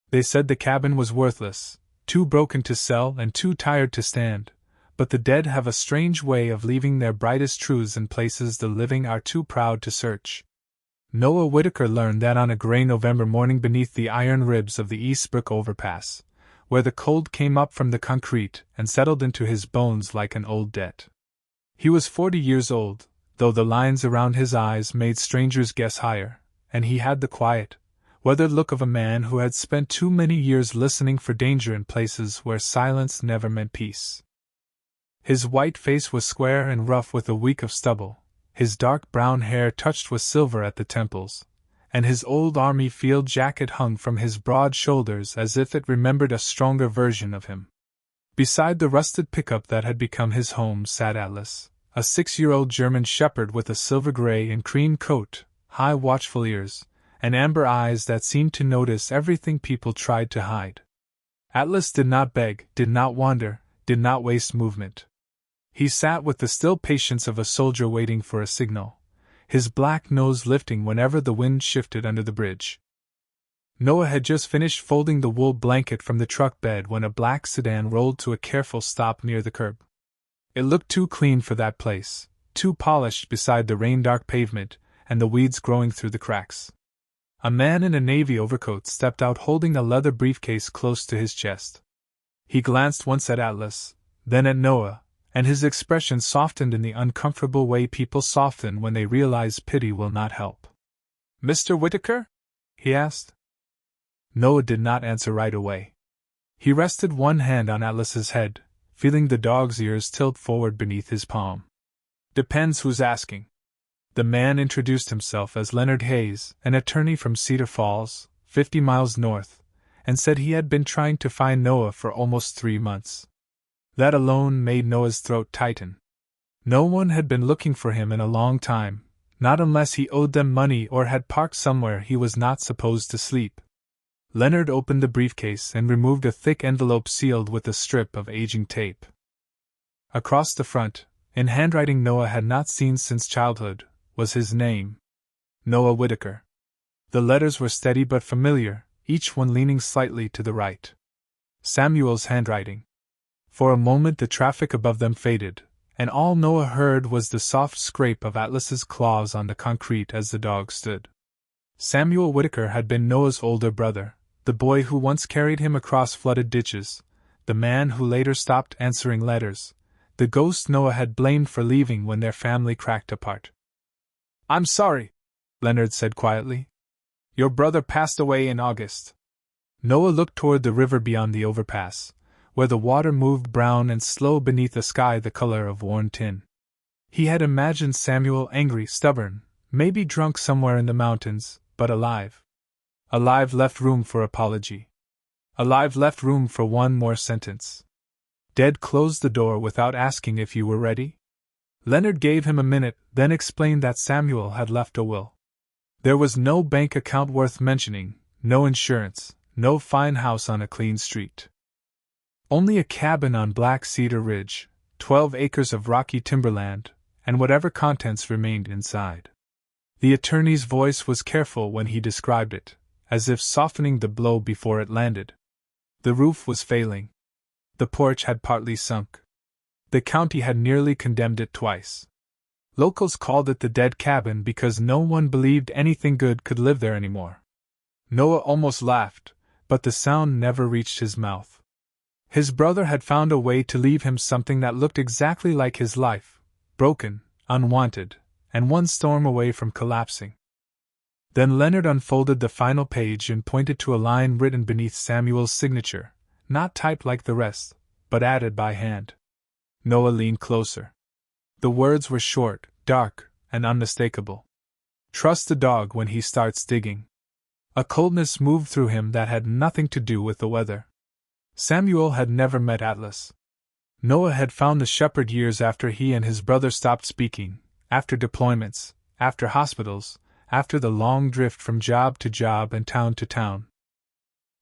They said the cabin was worthless, too broken to sell and too tired to stand, but the dead have a strange way of leaving their brightest truths in places the living are too proud to search. Noah Whitaker learned that on a gray November morning beneath the iron ribs of the Eastbrook overpass, where the cold came up from the concrete and settled into his bones like an old debt. He was 40 years old, though the lines around his eyes made strangers guess higher, and he had the quiet, weathered look of a man who had spent too many years listening for danger in places where silence never meant peace. His white face was square and rough with a week of stubble, his dark brown hair touched with silver at the temples, and his old army field jacket hung from his broad shoulders as if it remembered a stronger version of him. Beside the rusted pickup that had become his home sat Atlas, a 6-year-old German shepherd with a silver-gray and cream coat, high watchful ears, and amber eyes that seemed to notice everything people tried to hide. Atlas did not beg, did not wander, did not waste movement. He sat with the still patience of a soldier waiting for a signal, his black nose lifting whenever the wind shifted under the bridge. Noah had just finished folding the wool blanket from the truck bed when a black sedan rolled to a careful stop near the curb. It looked too clean for that place, too polished beside the rain-dark pavement and the weeds growing through the cracks. A man in a navy overcoat stepped out holding a leather briefcase close to his chest. He glanced once at Atlas, then at Noah, and his expression softened in the uncomfortable way people soften when they realize pity will not help. "Mr. Whitaker?" he asked. Noah did not answer right away. He rested one hand on Atlas's head, feeling the dog's ears tilt forward beneath his palm. "Depends who's asking." The man introduced himself as Leonard Hayes, an attorney from Cedar Falls, 50 miles north, and said he had been trying to find Noah for almost 3 months. That alone made Noah's throat tighten. No one had been looking for him in a long time, not unless he owed them money or had parked somewhere he was not supposed to sleep. Leonard opened the briefcase and removed a thick envelope sealed with a strip of aging tape. Across the front, in handwriting Noah had not seen since childhood, was his name. Noah Whitaker. The letters were steady but familiar, each one leaning slightly to the right. Samuel's handwriting. For a moment the traffic above them faded, and all Noah heard was the soft scrape of Atlas's claws on the concrete as the dog stood. Samuel Whitaker had been Noah's older brother, the boy who once carried him across flooded ditches, the man who later stopped answering letters, the ghost Noah had blamed for leaving when their family cracked apart. "I'm sorry," Leonard said quietly. "Your brother passed away in August." Noah looked toward the river beyond the overpass, where the water moved brown and slow beneath a sky the color of worn tin. He had imagined Samuel angry, stubborn, maybe drunk somewhere in the mountains, but alive. Alive left room for apology. Alive left room for one more sentence. Dead closed the door without asking if you were ready. Leonard gave him a minute, then explained that Samuel had left a will. There was no bank account worth mentioning, no insurance, no fine house on a clean street. Only a cabin on Black Cedar Ridge, 12 acres of rocky timberland, and whatever contents remained inside. The attorney's voice was careful when he described it, as if softening the blow before it landed. The roof was failing. The porch had partly sunk. The county had nearly condemned it twice. Locals called it the dead cabin because no one believed anything good could live there anymore. Noah almost laughed, but the sound never reached his mouth. His brother had found a way to leave him something that looked exactly like his life, broken, unwanted, and one storm away from collapsing. Then Leonard unfolded the final page and pointed to a line written beneath Samuel's signature, not typed like the rest, but added by hand. Noah leaned closer. The words were short, dark, and unmistakable. "Trust the dog when he starts digging." A coldness moved through him that had nothing to do with the weather. Samuel had never met Atlas. Noah had found the shepherd years after he and his brother stopped speaking, after deployments, after hospitals, after the long drift from job to job and town to town.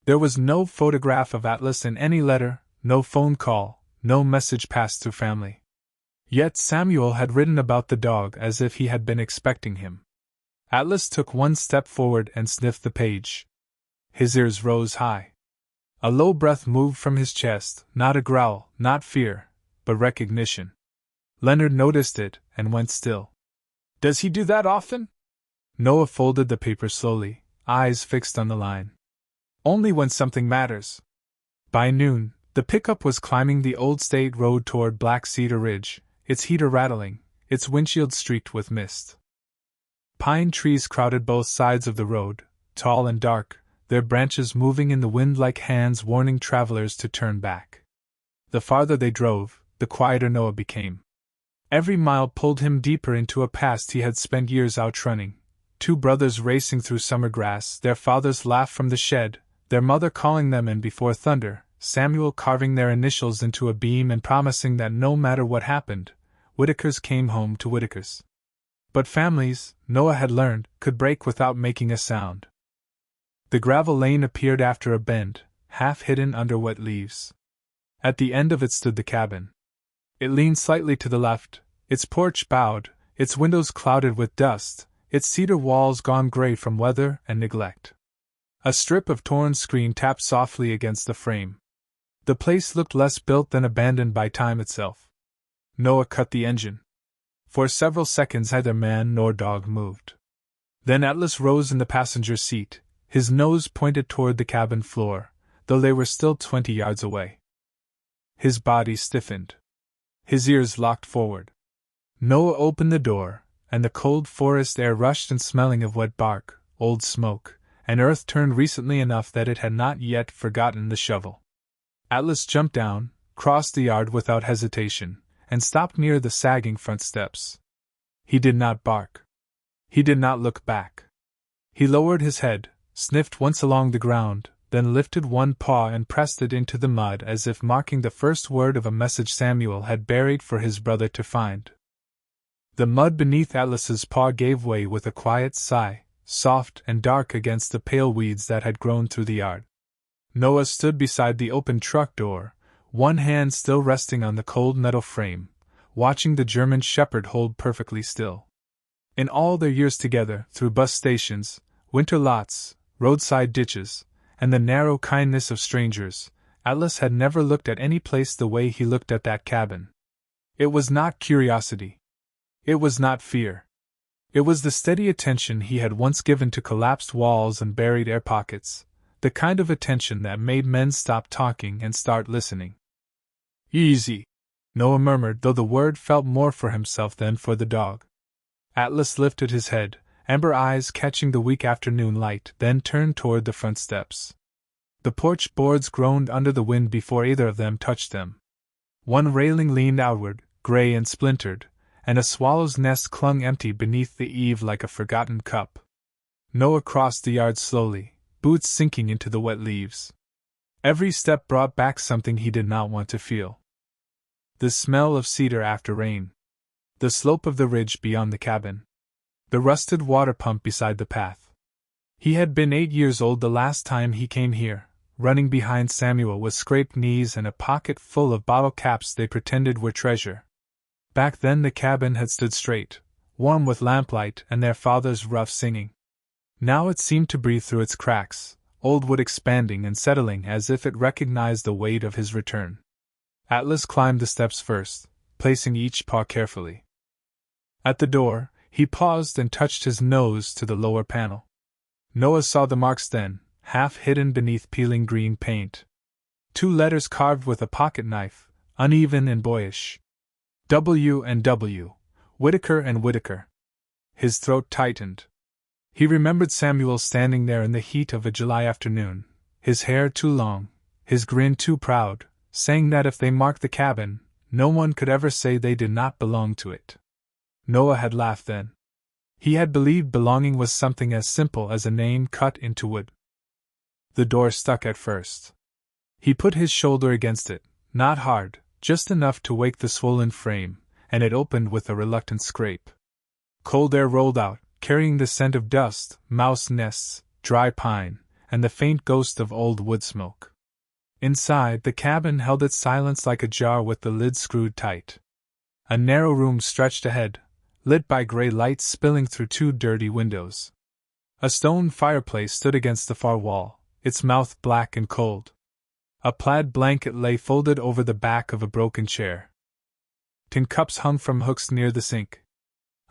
There was no photograph of Atlas in any letter, no phone call, no message passed through family. Yet Samuel had written about the dog as if he had been expecting him. Atlas took one step forward and sniffed the page. His ears rose high. A low breath moved from his chest, not a growl, not fear, but recognition. Leonard noticed it and went still. "Does he do that often?" Noah folded the paper slowly, eyes fixed on the line. "Only when something matters." By noon, the pickup was climbing the old state road toward Black Cedar Ridge, its heater rattling, its windshield streaked with mist. Pine trees crowded both sides of the road, tall and dark, their branches moving in the wind like hands warning travelers to turn back. The farther they drove, the quieter Noah became. Every mile pulled him deeper into a past he had spent years outrunning. Two brothers racing through summer grass, their father's laugh from the shed, their mother calling them in before thunder, Samuel carving their initials into a beam and promising that no matter what happened, Whitakers came home to Whitakers. But families, Noah had learned, could break without making a sound. The gravel lane appeared after a bend, half hidden under wet leaves. At the end of it stood the cabin. It leaned slightly to the left, its porch bowed, its windows clouded with dust, its cedar walls gone gray from weather and neglect. A strip of torn screen tapped softly against the frame. The place looked less built than abandoned by time itself. Noah cut the engine. For several seconds neither man nor dog moved. Then Atlas rose in the passenger seat, his nose pointed toward the cabin floor, though they were still 20 yards away. His body stiffened. His ears locked forward. Noah opened the door, and the cold forest air rushed in, smelling of wet bark, old smoke, and earth turned recently enough that it had not yet forgotten the shovel. Atlas jumped down, crossed the yard without hesitation, and stopped near the sagging front steps. He did not bark. He did not look back. He lowered his head, sniffed once along the ground, then lifted one paw and pressed it into the mud as if marking the first word of a message Samuel had buried for his brother to find. The mud beneath Atlas's paw gave way with a quiet sigh, soft and dark against the pale weeds that had grown through the yard. Noah stood beside the open truck door, one hand still resting on the cold metal frame, watching the German shepherd hold perfectly still. In all their years together, through bus stations, winter lots, roadside ditches, and the narrow kindness of strangers, Atlas had never looked at any place the way he looked at that cabin. It was not curiosity. It was not fear. It was the steady attention he had once given to collapsed walls and buried air pockets, the kind of attention that made men stop talking and start listening. "Easy," Noah murmured, though the word felt more for himself than for the dog. Atlas lifted his head, amber eyes catching the weak afternoon light, then turned toward the front steps. The porch boards groaned under the wind before either of them touched them. One railing leaned outward, gray and splintered, and a swallow's nest clung empty beneath the eave like a forgotten cup. Noah crossed the yard slowly, boots sinking into the wet leaves. Every step brought back something he did not want to feel. The smell of cedar after rain. The slope of the ridge beyond the cabin. The rusted water pump beside the path. He had been 8 years old the last time he came here, running behind Samuel with scraped knees and a pocket full of bottle caps they pretended were treasure. Back then the cabin had stood straight, warm with lamplight and their father's rough singing. Now it seemed to breathe through its cracks, old wood expanding and settling as if it recognized the weight of his return. Atlas climbed the steps first, placing each paw carefully. At the door, he paused and touched his nose to the lower panel. Noah saw the marks then, half hidden beneath peeling green paint. 2 letters carved with a pocket knife, uneven and boyish. W and W, Whitaker and Whitaker. His throat tightened. He remembered Samuel standing there in the heat of a July afternoon, his hair too long, his grin too proud, saying that if they marked the cabin, no one could ever say they did not belong to it. Noah had laughed then. He had believed belonging was something as simple as a name cut into wood. The door stuck at first. He put his shoulder against it, not hard, just enough to wake the swollen frame, and it opened with a reluctant scrape. Cold air rolled out, carrying the scent of dust, mouse nests, dry pine, and the faint ghost of old wood smoke. Inside, the cabin held its silence like a jar with the lid screwed tight. A narrow room stretched ahead, lit by gray lights spilling through 2 dirty windows. A stone fireplace stood against the far wall, its mouth black and cold. A plaid blanket lay folded over the back of a broken chair. Tin cups hung from hooks near the sink.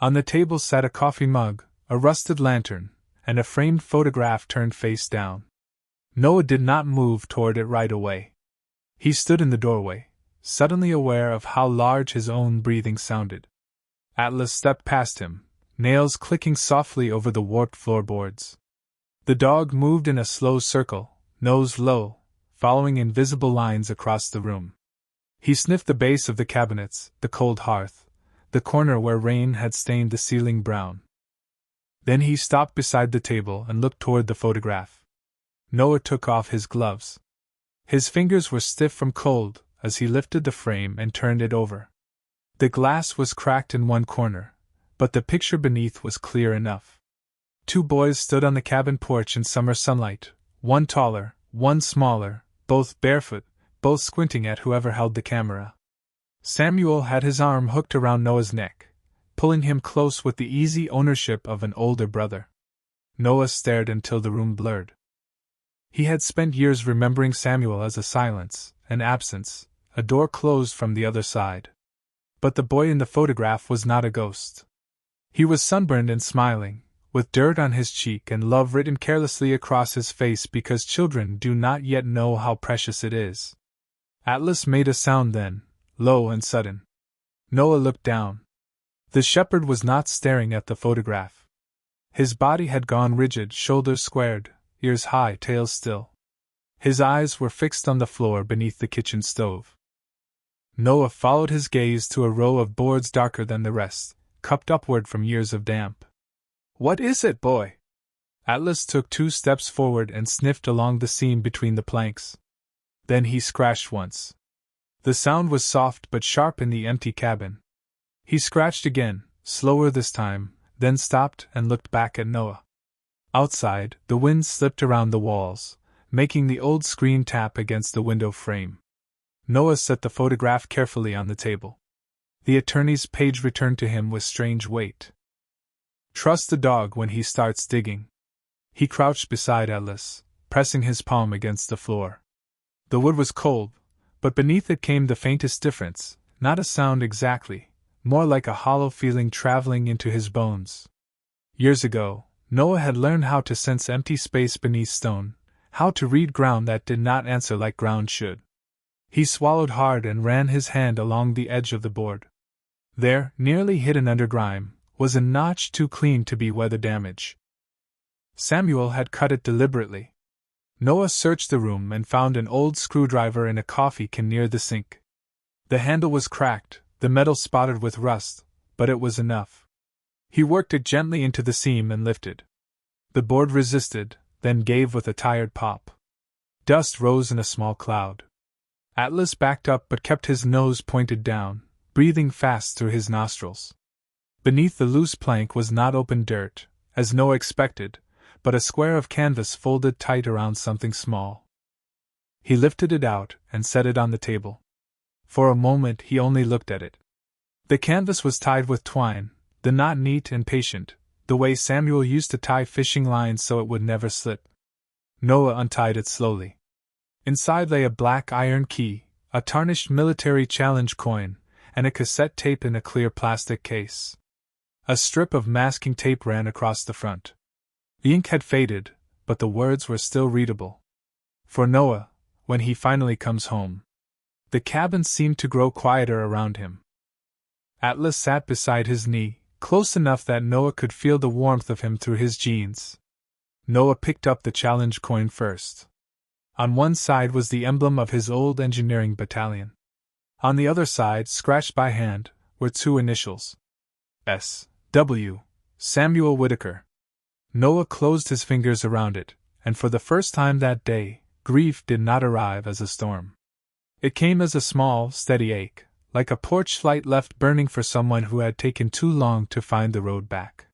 On the table sat a coffee mug, a rusted lantern, and a framed photograph turned face down. Noah did not move toward it right away. He stood in the doorway, suddenly aware of how large his own breathing sounded. Atlas stepped past him, nails clicking softly over the warped floorboards. The dog moved in a slow circle, nose low, following invisible lines across the room. He sniffed the base of the cabinets, the cold hearth, the corner where rain had stained the ceiling brown. Then he stopped beside the table and looked toward the photograph. Noah took off his gloves. His fingers were stiff from cold as he lifted the frame and turned it over. The glass was cracked in one corner, but the picture beneath was clear enough. Two boys stood on the cabin porch in summer sunlight, one taller, one smaller, both barefoot, both squinting at whoever held the camera. Samuel had his arm hooked around Noah's neck, pulling him close with the easy ownership of an older brother. Noah stared until the room blurred. He had spent years remembering Samuel as a silence, an absence, a door closed from the other side. But the boy in the photograph was not a ghost. He was sunburned and smiling, with dirt on his cheek and love written carelessly across his face because children do not yet know how precious it is. Atlas made a sound then, low and sudden. Noah looked down. The shepherd was not staring at the photograph. His body had gone rigid, shoulders squared, ears high, tail still. His eyes were fixed on the floor beneath the kitchen stove. Noah followed his gaze to a row of boards darker than the rest, cupped upward from years of damp. "What is it, boy?" Atlas took 2 steps forward and sniffed along the seam between the planks. Then he scratched once. The sound was soft but sharp in the empty cabin. He scratched again, slower this time, then stopped and looked back at Noah. Outside, the wind slipped around the walls, making the old screen tap against the window frame. Noah set the photograph carefully on the table. The attorney's page returned to him with strange weight. "Trust the dog when he starts digging." He crouched beside Atlas, pressing his palm against the floor. The wood was cold, but beneath it came the faintest difference, not a sound exactly, more like a hollow feeling traveling into his bones. Years ago, Noah had learned how to sense empty space beneath stone, how to read ground that did not answer like ground should. He swallowed hard and ran his hand along the edge of the board. There, nearly hidden under grime, was a notch too clean to be weather damage. Samuel had cut it deliberately. Noah searched the room and found an old screwdriver in a coffee can near the sink. The handle was cracked, the metal spotted with rust, but it was enough. He worked it gently into the seam and lifted. The board resisted, then gave with a tired pop. Dust rose in a small cloud. Atlas backed up but kept his nose pointed down, breathing fast through his nostrils. Beneath the loose plank was not open dirt, as Noah expected, but a square of canvas folded tight around something small. He lifted it out and set it on the table. For a moment he only looked at it. The canvas was tied with twine, the knot neat and patient, the way Samuel used to tie fishing lines so it would never slip. Noah untied it slowly. Inside lay a black iron key, a tarnished military challenge coin, and a cassette tape in a clear plastic case. A strip of masking tape ran across the front. The ink had faded, but the words were still readable. For Noah, when he finally comes home. The cabin seemed to grow quieter around him. Atlas sat beside his knee, close enough that Noah could feel the warmth of him through his jeans. Noah picked up the challenge coin first. On one side was the emblem of his old engineering battalion. On the other side, scratched by hand, were 2 initials. S.W. Samuel Whitaker. Noah closed his fingers around it, and for the first time that day, grief did not arrive as a storm. It came as a small, steady ache, like a porch light left burning for someone who had taken too long to find the road back.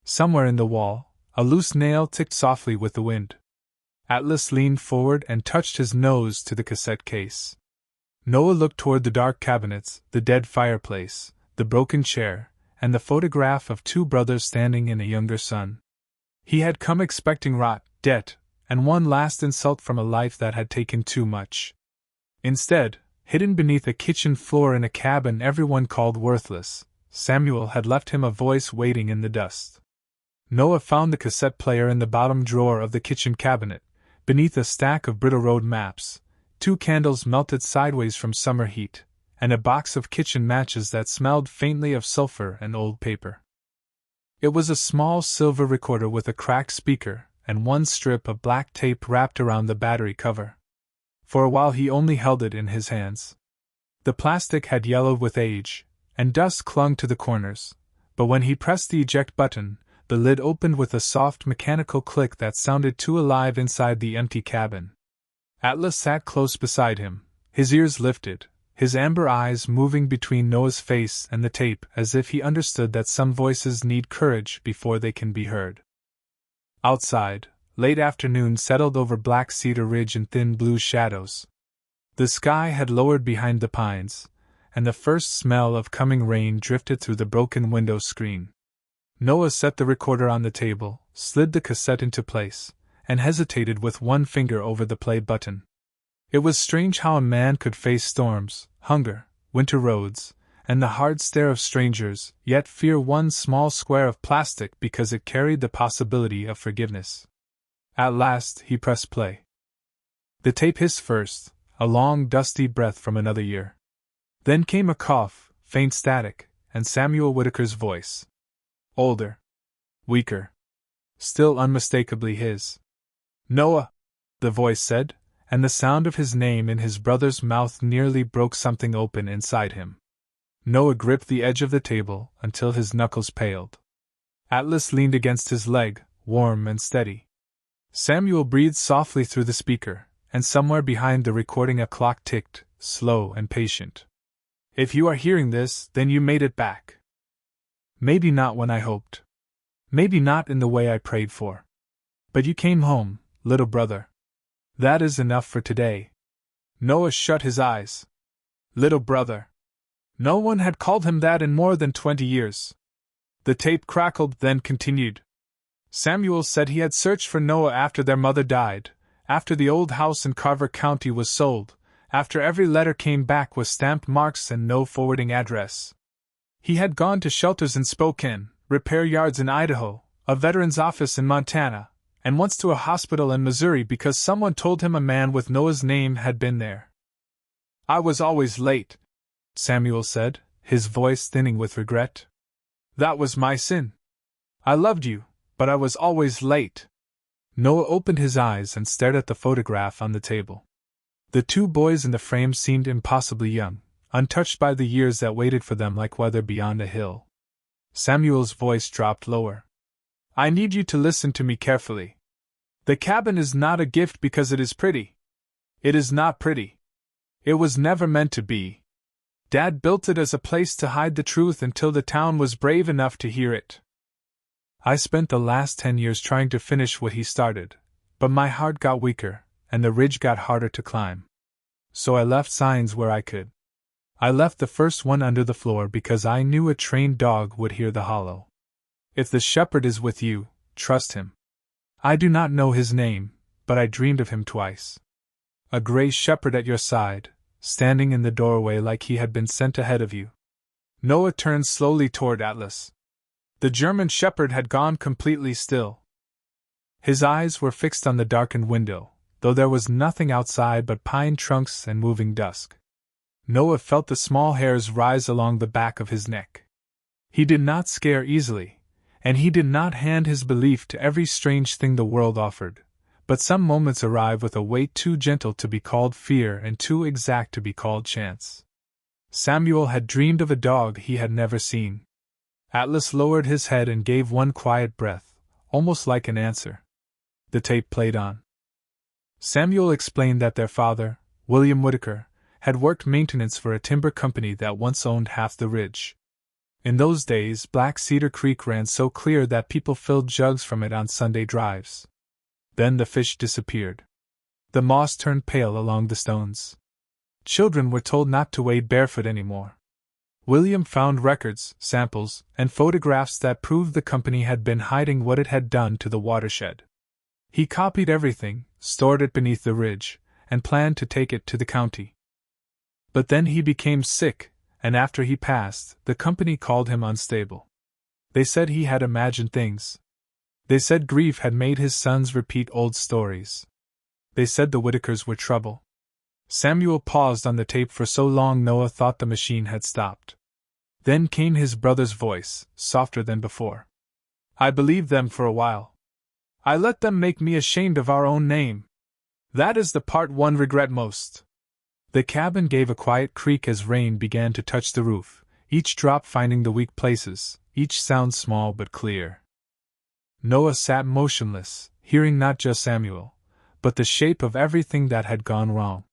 Somewhere in the wall, a loose nail ticked softly with the wind. Atlas leaned forward and touched his nose to the cassette case. Noah looked toward the dark cabinets, the dead fireplace, the broken chair, and the photograph of 2 brothers standing in a younger son. He had come expecting rot, debt, and one last insult from a life that had taken too much. Instead, hidden beneath a kitchen floor in a cabin everyone called worthless, Samuel had left him a voice waiting in the dust. Noah found the cassette player in the bottom drawer of the kitchen cabinet, beneath a stack of brittle road maps, 2 candles melted sideways from summer heat, and a box of kitchen matches that smelled faintly of sulfur and old paper. It was a small silver recorder with a cracked speaker and one strip of black tape wrapped around the battery cover. For a while he only held it in his hands. The plastic had yellowed with age, and dust clung to the corners, but when he pressed the eject button, the lid opened with a soft mechanical click that sounded too alive inside the empty cabin. Atlas sat close beside him, his ears lifted, his amber eyes moving between Noah's face and the tape as if he understood that some voices need courage before they can be heard. Outside, late afternoon settled over Black Cedar Ridge in thin blue shadows. The sky had lowered behind the pines, and the first smell of coming rain drifted through the broken window screen. Noah set the recorder on the table, slid the cassette into place, and hesitated with one finger over the play button. It was strange how a man could face storms, hunger, winter roads, and the hard stare of strangers, yet fear one small square of plastic because it carried the possibility of forgiveness. At last, he pressed play. The tape hissed first, a long, dusty breath from another year. Then came a cough, faint static, and Samuel Whitaker's voice. Older. Weaker. Still unmistakably his. Noah, the voice said, and the sound of his name in his brother's mouth nearly broke something open inside him. Noah gripped the edge of the table until his knuckles paled. Atlas leaned against his leg, warm and steady. Samuel breathed softly through the speaker, and somewhere behind the recording a clock ticked, slow and patient. If you are hearing this, then you made it back. Maybe not when I hoped. Maybe not in the way I prayed for. But you came home, little brother. That is enough for today. Noah shut his eyes. Little brother. No one had called him that in more than 20 years. The tape crackled, then continued. Samuel said he had searched for Noah after their mother died, after the old house in Carver County was sold, after every letter came back with stamped marks and no forwarding address. He had gone to shelters in Spokane, repair yards in Idaho, a veteran's office in Montana, and once to a hospital in Missouri because someone told him a man with Noah's name had been there. I was always late, Samuel said, his voice thinning with regret. That was my sin. I loved you, but I was always late. Noah opened his eyes and stared at the photograph on the table. The 2 boys in the frame seemed impossibly young, untouched by the years that waited for them like weather beyond a hill. Samuel's voice dropped lower. I need you to listen to me carefully. The cabin is not a gift because it is pretty. It is not pretty. It was never meant to be. Dad built it as a place to hide the truth until the town was brave enough to hear it. I spent the last 10 years trying to finish what he started, but my heart got weaker, and the ridge got harder to climb. So I left signs where I could. I left the first one under the floor because I knew a trained dog would hear the hollow. If the shepherd is with you, trust him. I do not know his name, but I dreamed of him twice. A gray shepherd at your side, standing in the doorway like he had been sent ahead of you. Noah turned slowly toward Atlas. The German shepherd had gone completely still. His eyes were fixed on the darkened window, though there was nothing outside but pine trunks and moving dusk. Noah felt the small hairs rise along the back of his neck. He did not scare easily, and he did not hand his belief to every strange thing the world offered, but some moments arrive with a weight too gentle to be called fear and too exact to be called chance. Samuel had dreamed of a dog he had never seen. Atlas lowered his head and gave one quiet breath, almost like an answer. The tape played on. Samuel explained that their father, William Whitaker, had worked maintenance for a timber company that once owned half the ridge. In those days, Black Cedar Creek ran so clear that people filled jugs from it on Sunday drives. Then the fish disappeared. The moss turned pale along the stones. Children were told not to wade barefoot anymore. William found records, samples, and photographs that proved the company had been hiding what it had done to the watershed. He copied everything, stored it beneath the ridge, and planned to take it to the county. But then he became sick, and after he passed, the company called him unstable. They said he had imagined things. They said grief had made his sons repeat old stories. They said the Whitakers were trouble. Samuel paused on the tape for so long Noah thought the machine had stopped. Then came his brother's voice, softer than before. I believed them for a while. I let them make me ashamed of our own name. That is the part one regret most. The cabin gave a quiet creak as rain began to touch the roof, each drop finding the weak places, each sound small but clear. Noah sat motionless, hearing not just Samuel, but the shape of everything that had gone wrong.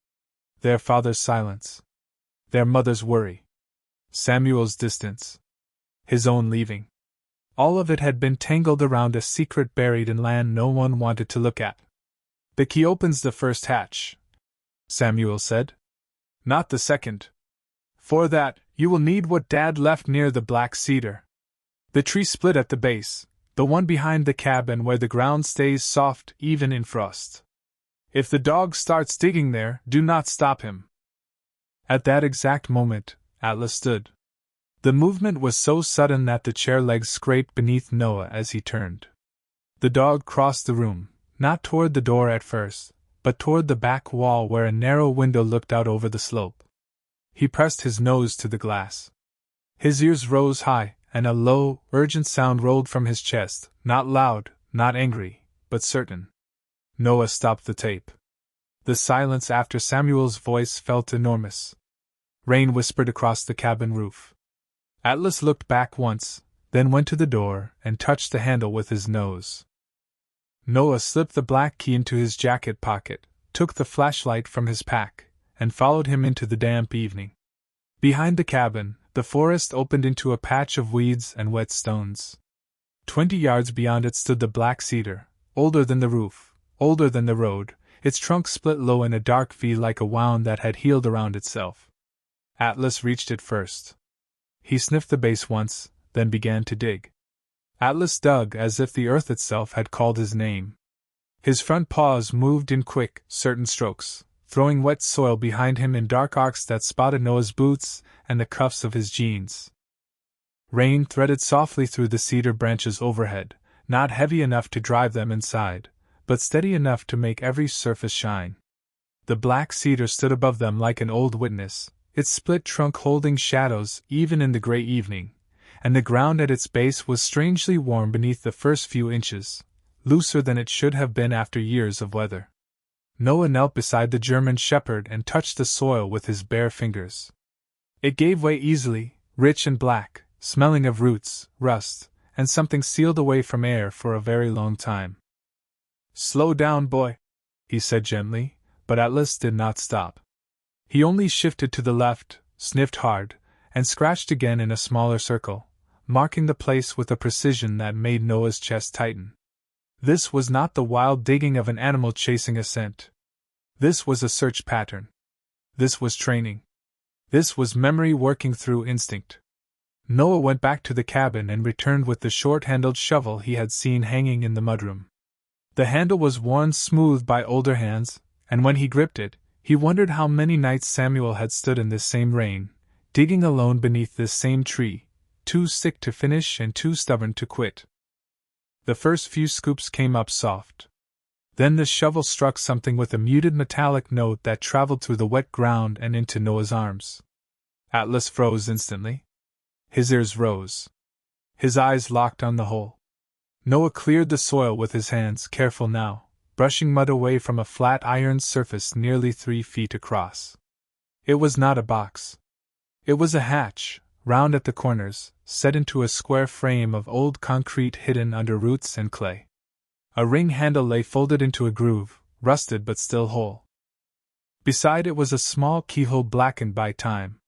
Their father's silence. Their mother's worry. Samuel's distance. His own leaving. All of it had been tangled around a secret buried in land no one wanted to look at. The key opens the first hatch, Samuel said. Not the second. For that, you will need what Dad left near the Black Cedar. The tree split at the base, the one behind the cabin where the ground stays soft even in frost. If the dog starts digging there, do not stop him. At that exact moment, Atlas stood. The movement was so sudden that the chair legs scraped beneath Noah as he turned. The dog crossed the room, not toward the door at first, but toward the back wall where a narrow window looked out over the slope. He pressed his nose to the glass. His ears rose high, and a low, urgent sound rolled from his chest, not loud, not angry, but certain. Noah stopped the tape. The silence after Samuel's voice felt enormous. Rain whispered across the cabin roof. Atlas looked back once, then went to the door and touched the handle with his nose. Noah slipped the black key into his jacket pocket, took the flashlight from his pack, and followed him into the damp evening. Behind the cabin, the forest opened into a patch of weeds and wet stones. 20 yards beyond it stood the black cedar, older than the roof, older than the road, its trunk split low in a dark V like a wound that had healed around itself. Atlas reached it first. He sniffed the base once, then began to dig. Atlas dug as if the earth itself had called his name. His front paws moved in quick, certain strokes, throwing wet soil behind him in dark arcs that spotted Noah's boots and the cuffs of his jeans. Rain threaded softly through the cedar branches overhead, not heavy enough to drive them inside, but steady enough to make every surface shine. The black cedar stood above them like an old witness, its split trunk holding shadows even in the gray evening, and the ground at its base was strangely warm beneath the first few inches, looser than it should have been after years of weather. Noah knelt beside the German shepherd and touched the soil with his bare fingers. It gave way easily, rich and black, smelling of roots, rust, and something sealed away from air for a very long time. Slow down, boy, he said gently, but Atlas did not stop. He only shifted to the left, sniffed hard, and scratched again in a smaller circle, marking the place with a precision that made Noah's chest tighten. This was not the wild digging of an animal chasing a scent. This was a search pattern. This was training. This was memory working through instinct. Noah went back to the cabin and returned with the short-handled shovel he had seen hanging in the mudroom. The handle was worn smooth by older hands, and when he gripped it, he wondered how many nights Samuel had stood in this same rain, digging alone beneath this same tree, too sick to finish and too stubborn to quit. The first few scoops came up soft. Then the shovel struck something with a muted metallic note that traveled through the wet ground and into Noah's arms. Atlas froze instantly. His ears rose. His eyes locked on the hole. Noah cleared the soil with his hands, careful now, brushing mud away from a flat iron surface nearly 3 feet across. It was not a box. It was a hatch, round at the corners, set into a square frame of old concrete hidden under roots and clay. A ring handle lay folded into a groove, rusted but still whole. Beside it was a small keyhole blackened by time.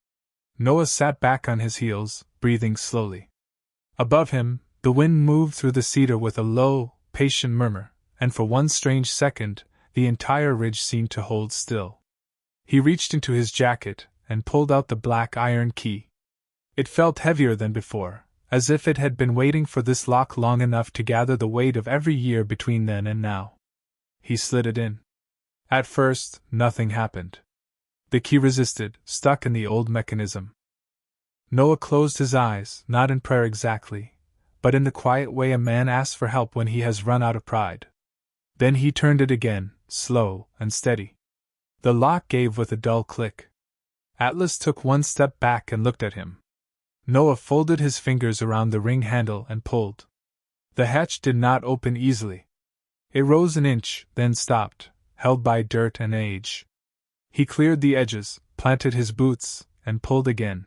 Noah sat back on his heels, breathing slowly. Above him, the wind moved through the cedar with a low, patient murmur, and for one strange second, the entire ridge seemed to hold still. He reached into his jacket and pulled out the black iron key. It felt heavier than before, as if it had been waiting for this lock long enough to gather the weight of every year between then and now. He slid it in. At first, nothing happened. The key resisted, stuck in the old mechanism. Noah closed his eyes, not in prayer exactly, but in the quiet way a man asks for help when he has run out of pride. Then he turned it again, slow and steady. The lock gave with a dull click. Atlas took one step back and looked at him. Noah folded his fingers around the ring handle and pulled. The hatch did not open easily. It rose an inch, then stopped, held by dirt and age. He cleared the edges, planted his boots, and pulled again.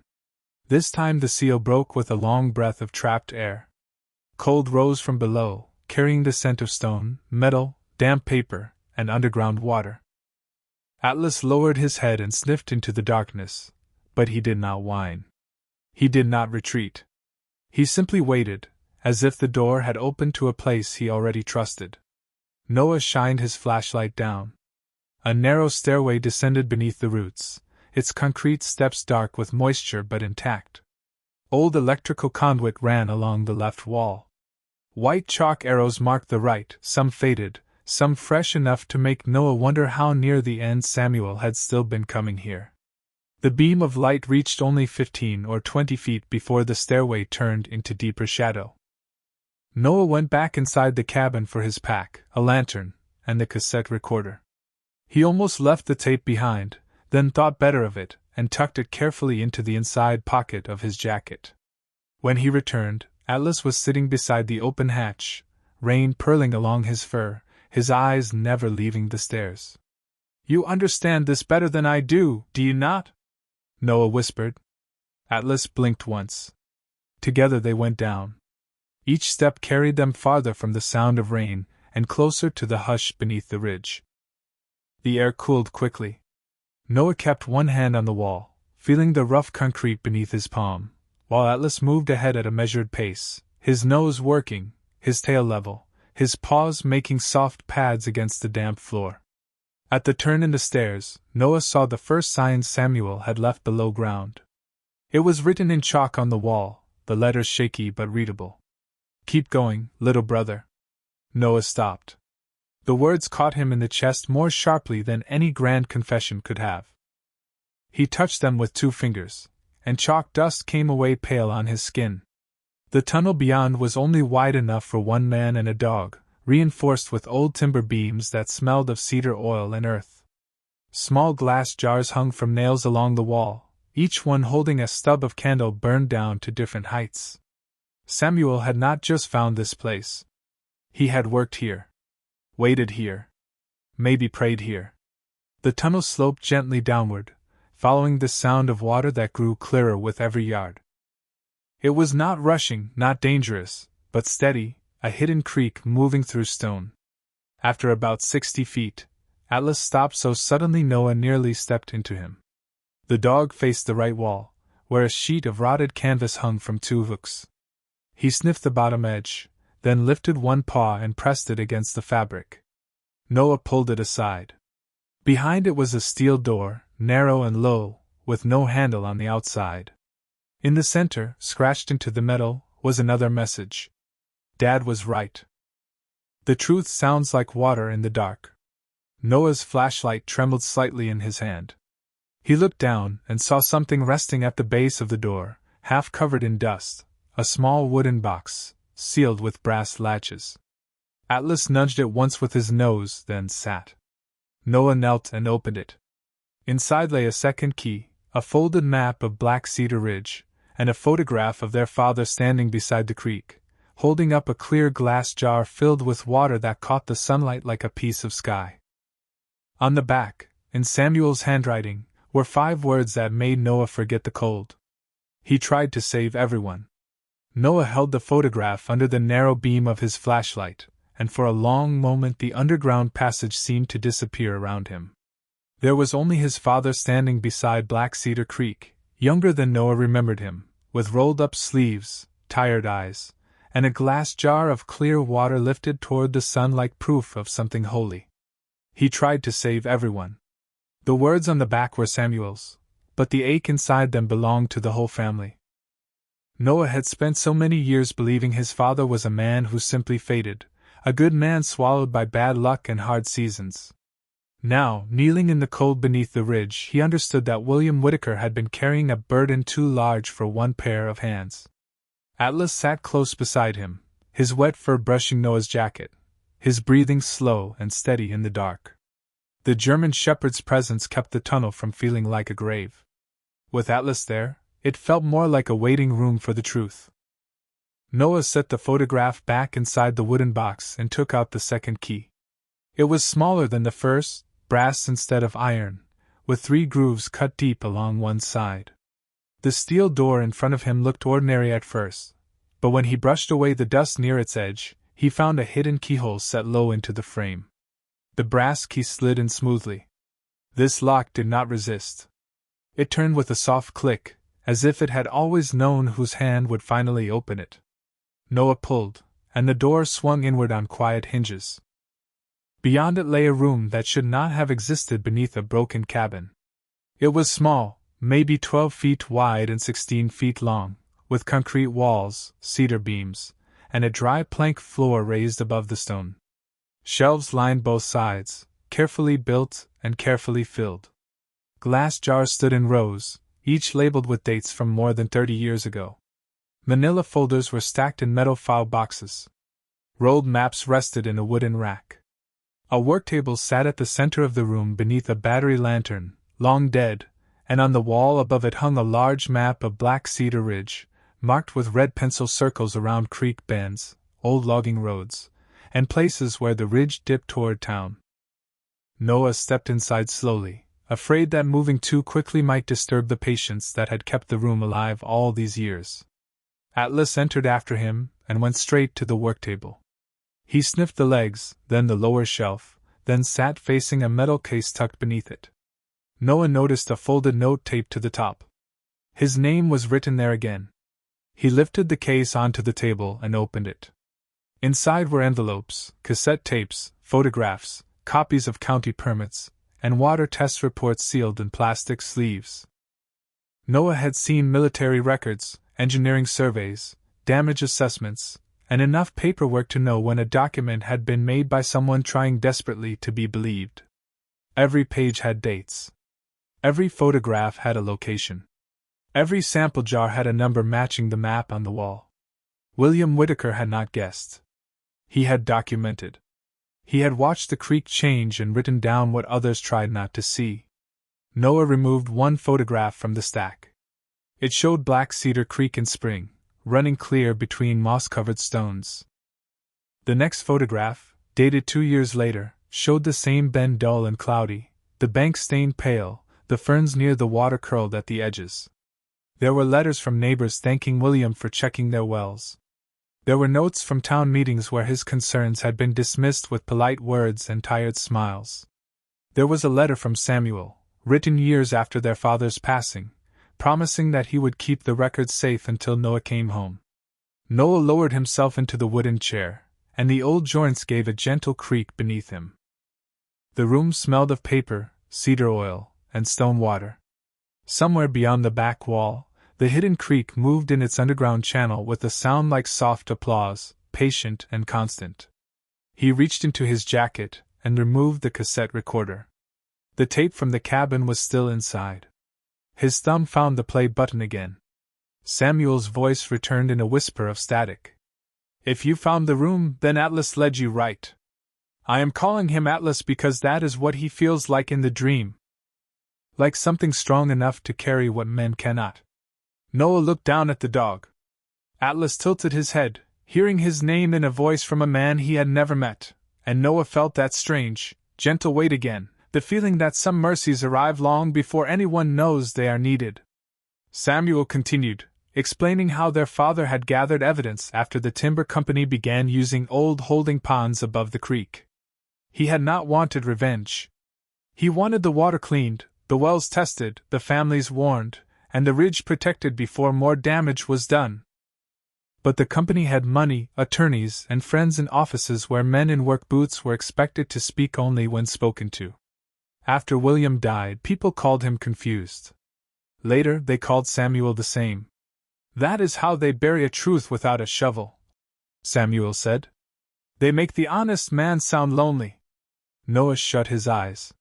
This time the seal broke with a long breath of trapped air. Cold rose from below, carrying the scent of stone, metal, damp paper, and underground water. Atlas lowered his head and sniffed into the darkness, but he did not whine. He did not retreat. He simply waited, as if the door had opened to a place he already trusted. Noah shined his flashlight down. A narrow stairway descended beneath the roots, its concrete steps dark with moisture but intact. Old electrical conduit ran along the left wall. White chalk arrows marked the right, some faded, some fresh enough to make Noah wonder how near the end Samuel had still been coming here. The beam of light reached only 15 or 20 feet before the stairway turned into deeper shadow. Noah went back inside the cabin for his pack, a lantern, and the cassette recorder. He almost left the tape behind, then thought better of it, and tucked it carefully into the inside pocket of his jacket. When he returned, Atlas was sitting beside the open hatch, rain purling along his fur, his eyes never leaving the stairs. "You understand this better than I do you not?" Noah whispered. Atlas blinked once. Together they went down. Each step carried them farther from the sound of rain, and closer to the hush beneath the ridge. The air cooled quickly. Noah kept one hand on the wall, feeling the rough concrete beneath his palm, while Atlas moved ahead at a measured pace, his nose working, his tail level, his paws making soft pads against the damp floor. At the turn in the stairs, Noah saw the first signs Samuel had left below ground. It was written in chalk on the wall, the letters shaky but readable. "Keep going, little brother." Noah stopped. The words caught him in the chest more sharply than any grand confession could have. He touched them with 2 fingers, and chalk dust came away pale on his skin. The tunnel beyond was only wide enough for one man and a dog, reinforced with old timber beams that smelled of cedar oil and earth. Small glass jars hung from nails along the wall, each one holding a stub of candle burned down to different heights. Samuel had not just found this place. He had worked here. Waited here. Maybe prayed here. The tunnel sloped gently downward, following the sound of water that grew clearer with every yard. It was not rushing, not dangerous, but steady, a hidden creek moving through stone. After about 60 feet, Atlas stopped so suddenly Noah nearly stepped into him. The dog faced the right wall, where a sheet of rotted canvas hung from 2 hooks. He sniffed the bottom edge, then lifted one paw and pressed it against the fabric. Noah pulled it aside. Behind it was a steel door, narrow and low, with no handle on the outside. In the center, scratched into the metal, was another message. Dad was right. The truth sounds like water in the dark. Noah's flashlight trembled slightly in his hand. He looked down and saw something resting at the base of the door, half covered in dust, a small wooden box, sealed with brass latches. Atlas nudged it once with his nose, then sat. Noah knelt and opened it. Inside lay a second key, a folded map of Black Cedar Ridge, and a photograph of their father standing beside the creek, holding up a clear glass jar filled with water that caught the sunlight like a piece of sky. On the back, in Samuel's handwriting, were 5 words that made Noah forget the cold. He tried to save everyone. Noah held the photograph under the narrow beam of his flashlight, and for a long moment the underground passage seemed to disappear around him. There was only his father standing beside Black Cedar Creek, younger than Noah remembered him, with rolled-up sleeves, tired eyes, and a glass jar of clear water lifted toward the sun like proof of something holy. He tried to save everyone. The words on the back were Samuel's, but the ache inside them belonged to the whole family. Noah had spent so many years believing his father was a man who simply faded, a good man swallowed by bad luck and hard seasons. Now, kneeling in the cold beneath the ridge, he understood that William Whitaker had been carrying a burden too large for one pair of hands. Atlas sat close beside him, his wet fur brushing Noah's jacket, his breathing slow and steady in the dark. The German shepherd's presence kept the tunnel from feeling like a grave. With Atlas there, it felt more like a waiting room for the truth. Noah set the photograph back inside the wooden box and took out the second key. It was smaller than the first, brass instead of iron, with 3 grooves cut deep along one side. The steel door in front of him looked ordinary at first, but when he brushed away the dust near its edge, he found a hidden keyhole set low into the frame. The brass key slid in smoothly. This lock did not resist. It turned with a soft click, as if it had always known whose hand would finally open it. Noah pulled, and the door swung inward on quiet hinges. Beyond it lay a room that should not have existed beneath a broken cabin. It was small, maybe 12 feet wide and 16 feet long, with concrete walls, cedar beams, and a dry plank floor raised above the stone. Shelves lined both sides, carefully built and carefully filled. Glass jars stood in rows, each labeled with dates from more than 30 years ago. Manila folders were stacked in metal file boxes. Rolled maps rested in a wooden rack. A worktable sat at the center of the room beneath a battery lantern, long dead, and on the wall above it hung a large map of Black Cedar Ridge, marked with red pencil circles around creek bends, old logging roads, and places where the ridge dipped toward town. Noah stepped inside slowly, afraid that moving too quickly might disturb the patience that had kept the room alive all these years. Atlas entered after him and went straight to the worktable. He sniffed the legs, then the lower shelf, then sat facing a metal case tucked beneath it. Noah noticed a folded note taped to the top. His name was written there again. He lifted the case onto the table and opened it. Inside were envelopes, cassette tapes, photographs, copies of county permits, and water test reports sealed in plastic sleeves. Noah had seen military records, engineering surveys, damage assessments, and enough paperwork to know when a document had been made by someone trying desperately to be believed. Every page had dates. Every photograph had a location. Every sample jar had a number matching the map on the wall. William Whitaker had not guessed. He had documented. He had watched the creek change and written down what others tried not to see. Noah removed one photograph from the stack. It showed Black Cedar Creek in spring, running clear between moss-covered stones. The next photograph, dated 2 years later, showed the same bend dull and cloudy, the bank stained pale, the ferns near the water curled at the edges. There were letters from neighbors thanking William for checking their wells. There were notes from town meetings where his concerns had been dismissed with polite words and tired smiles. There was a letter from Samuel, written years after their father's passing, promising that he would keep the records safe until Noah came home. Noah lowered himself into the wooden chair, and the old joints gave a gentle creak beneath him. The room smelled of paper, cedar oil, and stone water. Somewhere beyond the back wall, the hidden creek moved in its underground channel with a sound like soft applause, patient and constant. He reached into his jacket and removed the cassette recorder. The tape from the cabin was still inside. His thumb found the play button again. Samuel's voice returned in a whisper of static. "If you found the room, then Atlas led you right. I am calling him Atlas because that is what he feels like in the dream. Like something strong enough to carry what men cannot." Noah looked down at the dog. Atlas tilted his head, hearing his name in a voice from a man he had never met, and Noah felt that strange, gentle weight again, the feeling that some mercies arrive long before anyone knows they are needed. Samuel continued, explaining how their father had gathered evidence after the timber company began using old holding ponds above the creek. He had not wanted revenge. He wanted the water cleaned, the wells tested, the families warned, and the ridge protected before more damage was done. But the company had money, attorneys, and friends in offices where men in work boots were expected to speak only when spoken to. After William died, people called him confused. Later, they called Samuel the same. "That is how they bury a truth without a shovel," Samuel said. "They make the honest man sound lonely." Noah shut his eyes.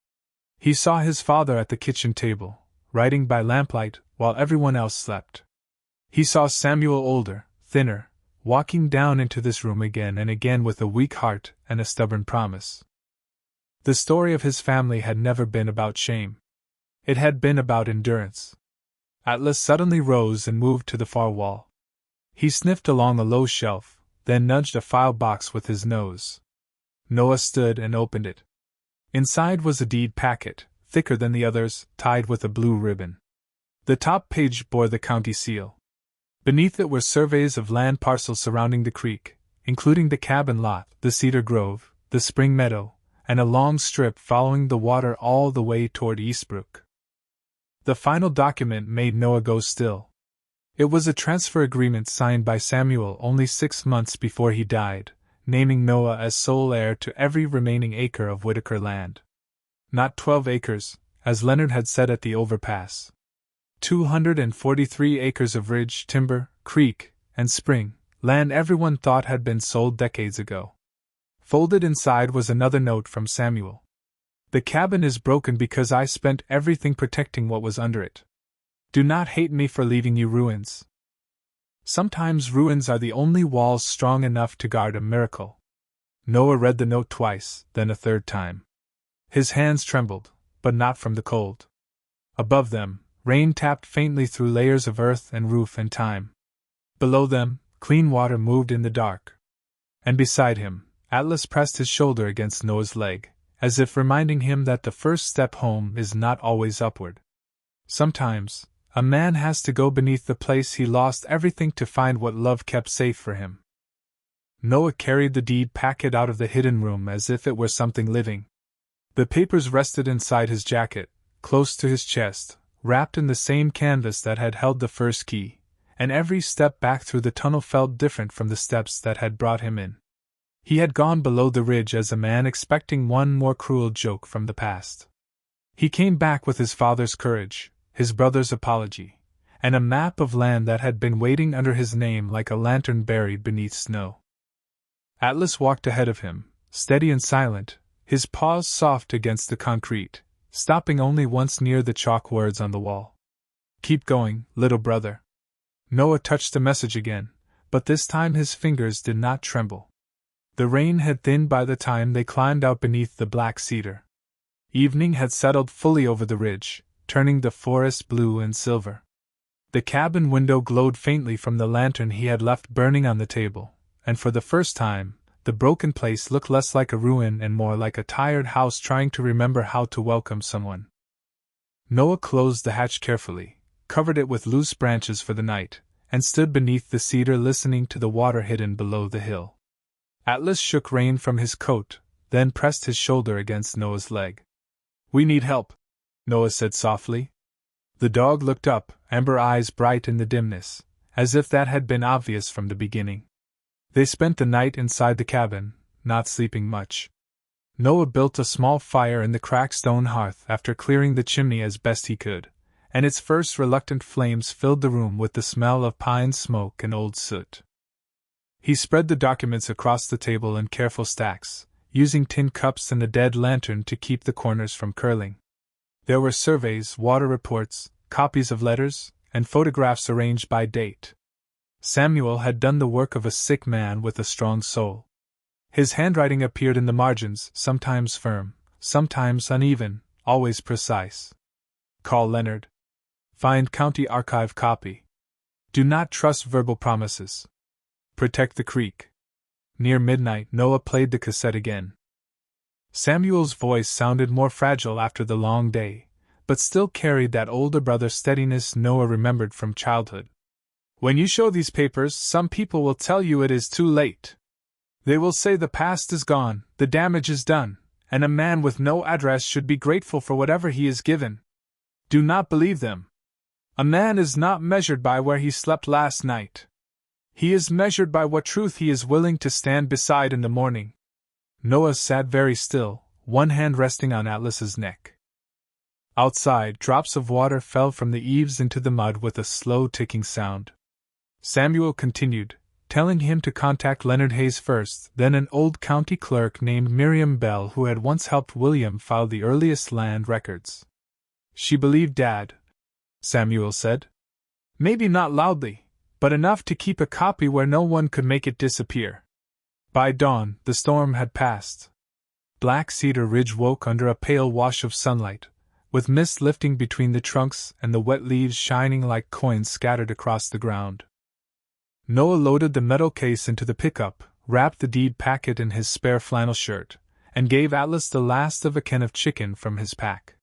He saw his father at the kitchen table, writing by lamplight while everyone else slept. He saw Samuel older, thinner, walking down into this room again and again with a weak heart and a stubborn promise. The story of his family had never been about shame. It had been about endurance. Atlas suddenly rose and moved to the far wall. He sniffed along a low shelf, then nudged a file box with his nose. Noah stood and opened it. Inside was a deed packet, thicker than the others, tied with a blue ribbon. The top page bore the county seal. Beneath it were surveys of land parcels surrounding the creek, including the cabin lot, the cedar grove, the spring meadow, and a long strip following the water all the way toward Eastbrook. The final document made Noah go still. It was a transfer agreement signed by Samuel only 6 months before he died, naming Noah as sole heir to every remaining acre of Whitaker land. Not 12 acres, as Leonard had said at the overpass. 243 acres of ridge, timber, creek, and spring, land everyone thought had been sold decades ago. Folded inside was another note from Samuel. The cabin is broken because I spent everything protecting what was under it. Do not hate me for leaving you ruins. Sometimes ruins are the only walls strong enough to guard a miracle. Noah read the note twice, then a third time. His hands trembled, but not from the cold. Above them, rain tapped faintly through layers of earth and roof and time. Below them, clean water moved in the dark. And beside him, Atlas pressed his shoulder against Noah's leg, as if reminding him that the first step home is not always upward. Sometimes, a man has to go beneath the place he lost everything to find what love kept safe for him. Noah carried the deed packet out of the hidden room as if it were something living. The papers rested inside his jacket, close to his chest, wrapped in the same canvas that had held the first key, and every step back through the tunnel felt different from the steps that had brought him in. He had gone below the ridge as a man expecting one more cruel joke from the past. He came back with his father's courage, his brother's apology, and a map of land that had been waiting under his name like a lantern buried beneath snow. Atlas walked ahead of him, steady and silent, his paws soft against the concrete, stopping only once near the chalk words on the wall. Keep going, little brother. Noah touched the message again, but this time his fingers did not tremble. The rain had thinned by the time they climbed out beneath the black cedar. Evening had settled fully over the ridge, turning the forest blue and silver. The cabin window glowed faintly from the lantern he had left burning on the table, and for the first time, the broken place looked less like a ruin and more like a tired house trying to remember how to welcome someone. Noah closed the hatch carefully, covered it with loose branches for the night, and stood beneath the cedar listening to the water hidden below the hill. Atlas shook rain from his coat, then pressed his shoulder against Noah's leg. We need help, Noah said softly. The dog looked up, amber eyes bright in the dimness, as if that had been obvious from the beginning. They spent the night inside the cabin, not sleeping much. Noah built a small fire in the cracked stone hearth after clearing the chimney as best he could, and its first reluctant flames filled the room with the smell of pine smoke and old soot. He spread the documents across the table in careful stacks, using tin cups and a dead lantern to keep the corners from curling. There were surveys, water reports, copies of letters, and photographs arranged by date. Samuel had done the work of a sick man with a strong soul. His handwriting appeared in the margins, sometimes firm, sometimes uneven, always precise. Call Leonard. Find county archive copy. Do not trust verbal promises. Protect the creek. Near midnight, Noah played the cassette again. Samuel's voice sounded more fragile after the long day, but still carried that older brother steadiness Noah remembered from childhood. When you show these papers, some people will tell you it is too late. They will say the past is gone, the damage is done, and a man with no address should be grateful for whatever he is given. Do not believe them. A man is not measured by where he slept last night. He is measured by what truth he is willing to stand beside in the morning. Noah sat very still, one hand resting on Atlas's neck. Outside, drops of water fell from the eaves into the mud with a slow ticking sound. Samuel continued, telling him to contact Leonard Hayes first, then an old county clerk named Miriam Bell who had once helped William file the earliest land records. She believed Dad, Samuel said. Maybe not loudly, but enough to keep a copy where no one could make it disappear. By dawn, the storm had passed. Black Cedar Ridge woke under a pale wash of sunlight, with mist lifting between the trunks and the wet leaves shining like coins scattered across the ground. Noah loaded the metal case into the pickup, wrapped the deed packet in his spare flannel shirt, and gave Atlas the last of a can of chicken from his pack.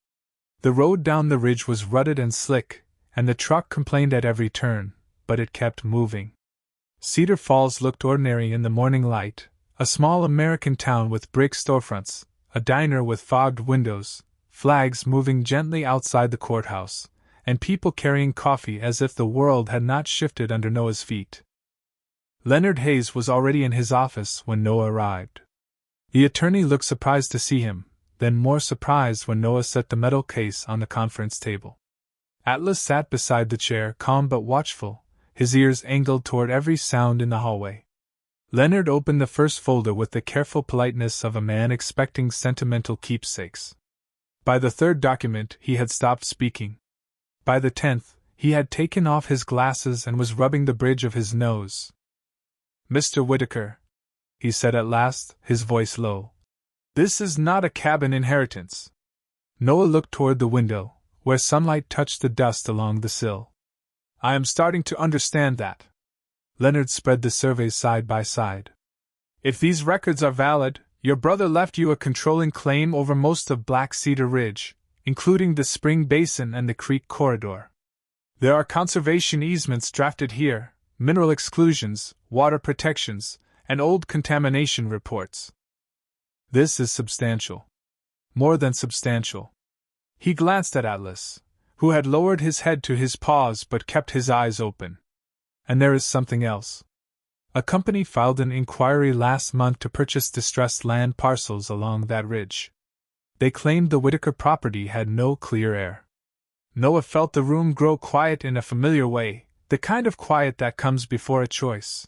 The road down the ridge was rutted and slick, and the truck complained at every turn, but it kept moving. Cedar Falls looked ordinary in the morning light, a small American town with brick storefronts, a diner with fogged windows, flags moving gently outside the courthouse, and people carrying coffee as if the world had not shifted under Noah's feet. Leonard Hayes was already in his office when Noah arrived. The attorney looked surprised to see him, then more surprised when Noah set the metal case on the conference table. Atlas sat beside the chair, calm but watchful, his ears angled toward every sound in the hallway. Leonard opened the first folder with the careful politeness of a man expecting sentimental keepsakes. By the third document, he had stopped speaking. By the 10th, he had taken off his glasses and was rubbing the bridge of his nose. "Mr. Whitaker," he said at last, his voice low, "this is not a cabin inheritance." Noah looked toward the window, where sunlight touched the dust along the sill. "I am starting to understand that." Leonard spread the surveys side by side. "If these records are valid, your brother left you a controlling claim over most of Black Cedar Ridge, including the spring basin and the creek corridor. There are conservation easements drafted here, mineral exclusions, water protections, and old contamination reports. This is substantial. More than substantial." He glanced at Atlas, who had lowered his head to his paws but kept his eyes open. "And there is something else. A company filed an inquiry last month to purchase distressed land parcels along that ridge. They claimed the Whitaker property had no clear air." Noah felt the room grow quiet in a familiar way, the kind of quiet that comes before a choice.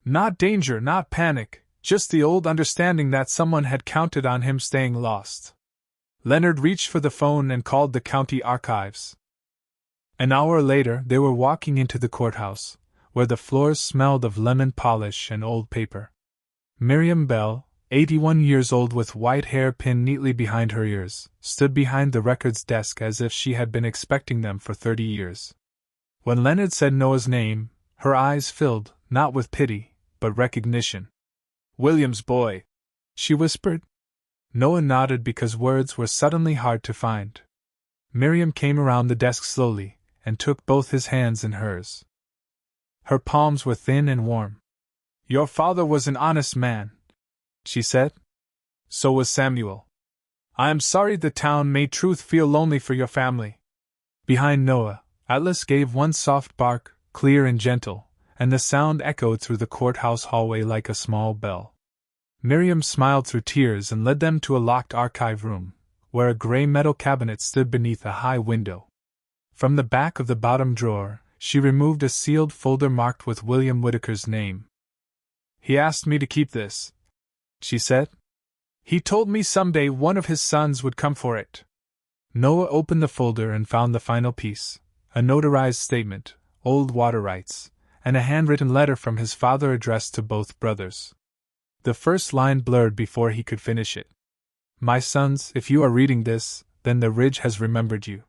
Not danger, not panic, just the old understanding that someone had counted on him staying lost. Leonard reached for the phone and called the county archives. An hour later, they were walking into the courthouse, where the floors smelled of lemon polish and old paper. Miriam Bell, 81 years old with white hair pinned neatly behind her ears, stood behind the records desk as if she had been expecting them for 30 years. When Leonard said Noah's name, her eyes filled, not with pity, but recognition. "William's boy," she whispered. Noah nodded because words were suddenly hard to find. Miriam came around the desk slowly, and took both his hands in hers. Her palms were thin and warm. "Your father was an honest man," she said. "So was Samuel. I am sorry the town made truth feel lonely for your family." Behind Noah, Atlas gave one soft bark, clear and gentle, and the sound echoed through the courthouse hallway like a small bell. Miriam smiled through tears and led them to a locked archive room, where a gray metal cabinet stood beneath a high window. From the back of the bottom drawer, she removed a sealed folder marked with William Whitaker's name. "He asked me to keep this," she said. "He told me someday one of his sons would come for it." Noah opened the folder and found the final piece, a notarized statement, old water rights, and a handwritten letter from his father addressed to both brothers. The first line blurred before he could finish it. "My sons, if you are reading this, then the ridge has remembered you."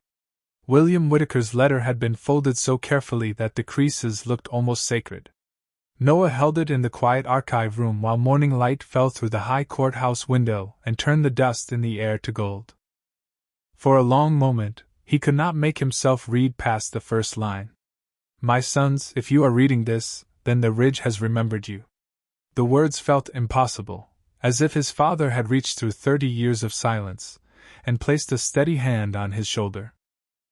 William Whitaker's letter had been folded so carefully that the creases looked almost sacred. Noah held it in the quiet archive room while morning light fell through the high courthouse window and turned the dust in the air to gold. For a long moment, he could not make himself read past the first line. "My sons, if you are reading this, then the ridge has remembered you." The words felt impossible, as if his father had reached through 30 years of silence, and placed a steady hand on his shoulder.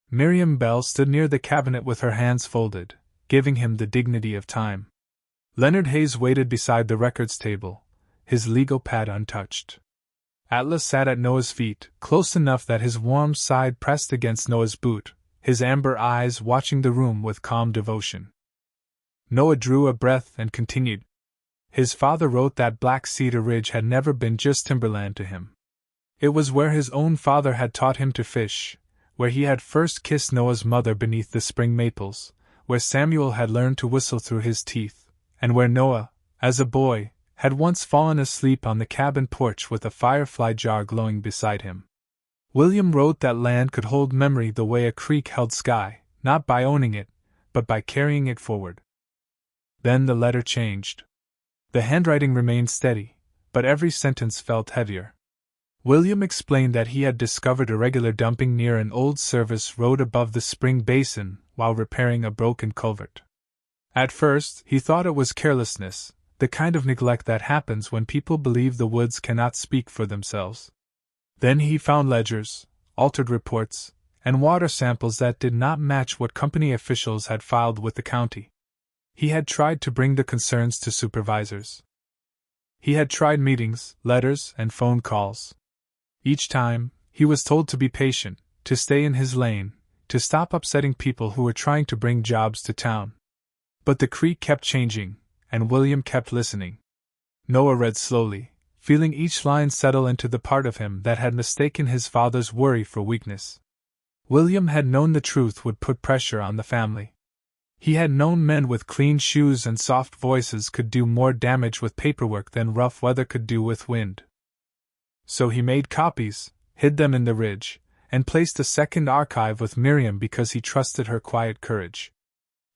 Miriam Bell stood near the cabinet with her hands folded, giving him the dignity of time. Leonard Hayes waited beside the records table, his legal pad untouched. Atlas sat at Noah's feet, close enough that his warm side pressed against Noah's boot, his amber eyes watching the room with calm devotion. Noah drew a breath and continued. His father wrote that Black Cedar Ridge had never been just timberland to him. It was where his own father had taught him to fish, where he had first kissed Noah's mother beneath the spring maples, where Samuel had learned to whistle through his teeth, and where Noah, as a boy, had once fallen asleep on the cabin porch with a firefly jar glowing beside him. William wrote that land could hold memory the way a creek held sky, not by owning it, but by carrying it forward. Then the letter changed. The handwriting remained steady, but every sentence felt heavier. William explained that he had discovered irregular dumping near an old service road above the spring basin while repairing a broken culvert. At first, he thought it was carelessness, the kind of neglect that happens when people believe the woods cannot speak for themselves. Then he found ledgers, altered reports, and water samples that did not match what company officials had filed with the county. He had tried to bring the concerns to supervisors. He had tried meetings, letters, and phone calls. Each time, he was told to be patient, to stay in his lane, to stop upsetting people who were trying to bring jobs to town. But the creek kept changing, and William kept listening. Noah read slowly, feeling each line settle into the part of him that had mistaken his father's worry for weakness. William had known the truth would put pressure on the family. He had known men with clean shoes and soft voices could do more damage with paperwork than rough weather could do with wind. So he made copies, hid them in the ridge, and placed a second archive with Miriam because he trusted her quiet courage.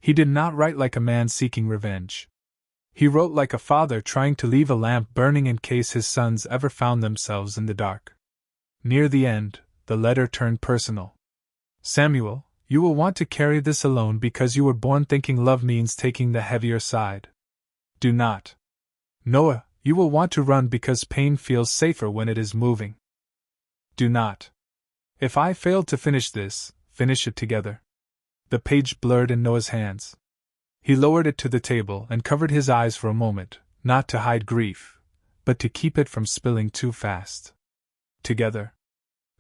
He did not write like a man seeking revenge. He wrote like a father trying to leave a lamp burning in case his sons ever found themselves in the dark. Near the end, the letter turned personal. Samuel, you will want to carry this alone because you were born thinking love means taking the heavier side. Do not. Noah, you will want to run because pain feels safer when it is moving. Do not. If I fail to finish this, finish it together. The page blurred in Noah's hands. He lowered it to the table and covered his eyes for a moment, not to hide grief, but to keep it from spilling too fast. Together.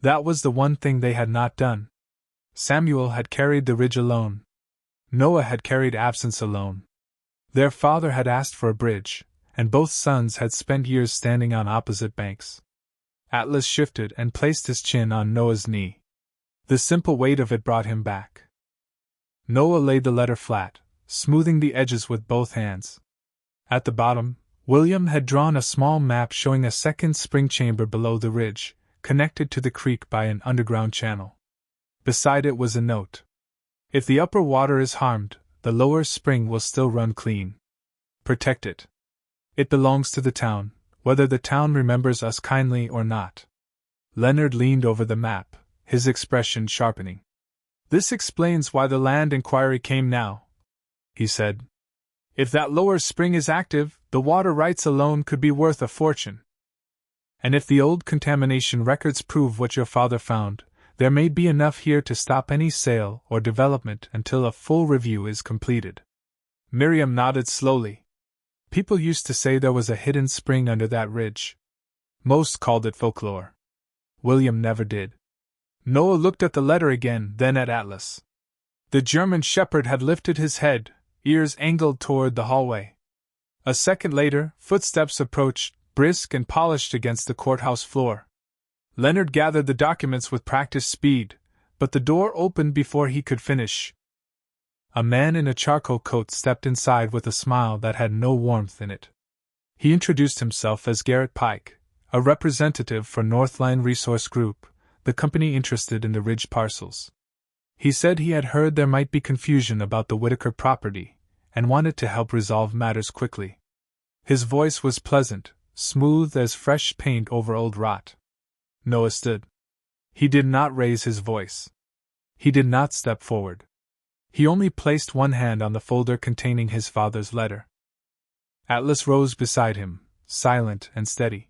That was the one thing they had not done. Samuel had carried the ridge alone. Noah had carried absence alone. Their father had asked for a bridge, and both sons had spent years standing on opposite banks. Atlas shifted and placed his chin on Noah's knee. The simple weight of it brought him back. Noah laid the letter flat, smoothing the edges with both hands. At the bottom, William had drawn a small map showing a second spring chamber below the ridge, connected to the creek by an underground channel. Beside it was a note. If the upper water is harmed, the lower spring will still run clean. Protect it. It belongs to the town, whether the town remembers us kindly or not. Leonard leaned over the map, his expression sharpening. This explains why the land inquiry came now, he said. If that lower spring is active, the water rights alone could be worth a fortune. And if the old contamination records prove what your father found, there may be enough here to stop any sale or development until a full review is completed. Miriam nodded slowly. People used to say there was a hidden spring under that ridge. Most called it folklore. William never did. Noah looked at the letter again, then at Atlas. The German shepherd had lifted his head, ears angled toward the hallway. A second later, footsteps approached, brisk and polished against the courthouse floor. Leonard gathered the documents with practiced speed, but the door opened before he could finish. A man in a charcoal coat stepped inside with a smile that had no warmth in it. He introduced himself as Garrett Pike, a representative for Northline Resource Group, the company interested in the ridge parcels. He said he had heard there might be confusion about the Whitaker property, and wanted to help resolve matters quickly. His voice was pleasant, smooth as fresh paint over old rot. Noah stood. He did not raise his voice. He did not step forward. He only placed one hand on the folder containing his father's letter. Atlas rose beside him, silent and steady.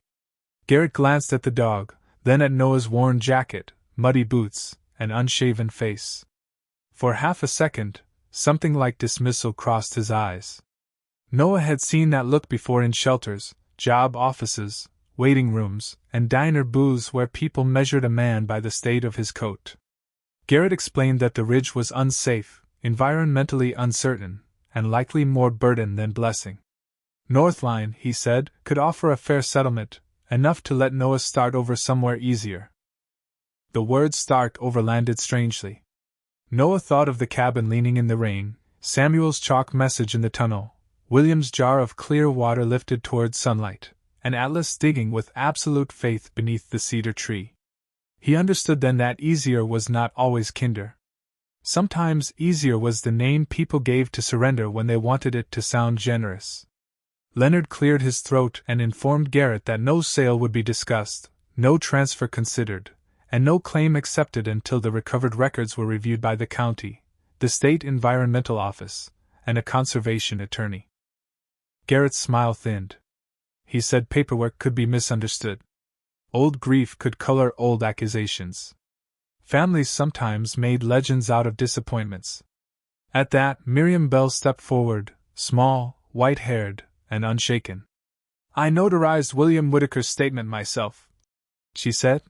Garrett glanced at the dog, then at Noah's worn jacket, muddy boots, and unshaven face. For half a second, something like dismissal crossed his eyes. Noah had seen that look before in shelters, job offices, waiting rooms, and diner booths where people measured a man by the state of his coat. Garrett explained that the ridge was unsafe, environmentally uncertain, and likely more burden than blessing. Northline, he said, could offer a fair settlement, enough to let Noah start over somewhere easier. The word start over landed strangely. Noah thought of the cabin leaning in the rain, Samuel's chalk message in the tunnel, William's jar of clear water lifted towards sunlight, and Atlas digging with absolute faith beneath the cedar tree. He understood then that easier was not always kinder. Sometimes easier was the name people gave to surrender when they wanted it to sound generous. Leonard cleared his throat and informed Garrett that no sale would be discussed, no transfer considered, and no claim accepted until the recovered records were reviewed by the county, the state environmental office, and a conservation attorney. Garrett's smile thinned. He said paperwork could be misunderstood. Old grief could color old accusations. Families sometimes made legends out of disappointments. At that, Miriam Bell stepped forward, small, white-haired, and unshaken. "I notarized William Whitaker's statement myself," she said.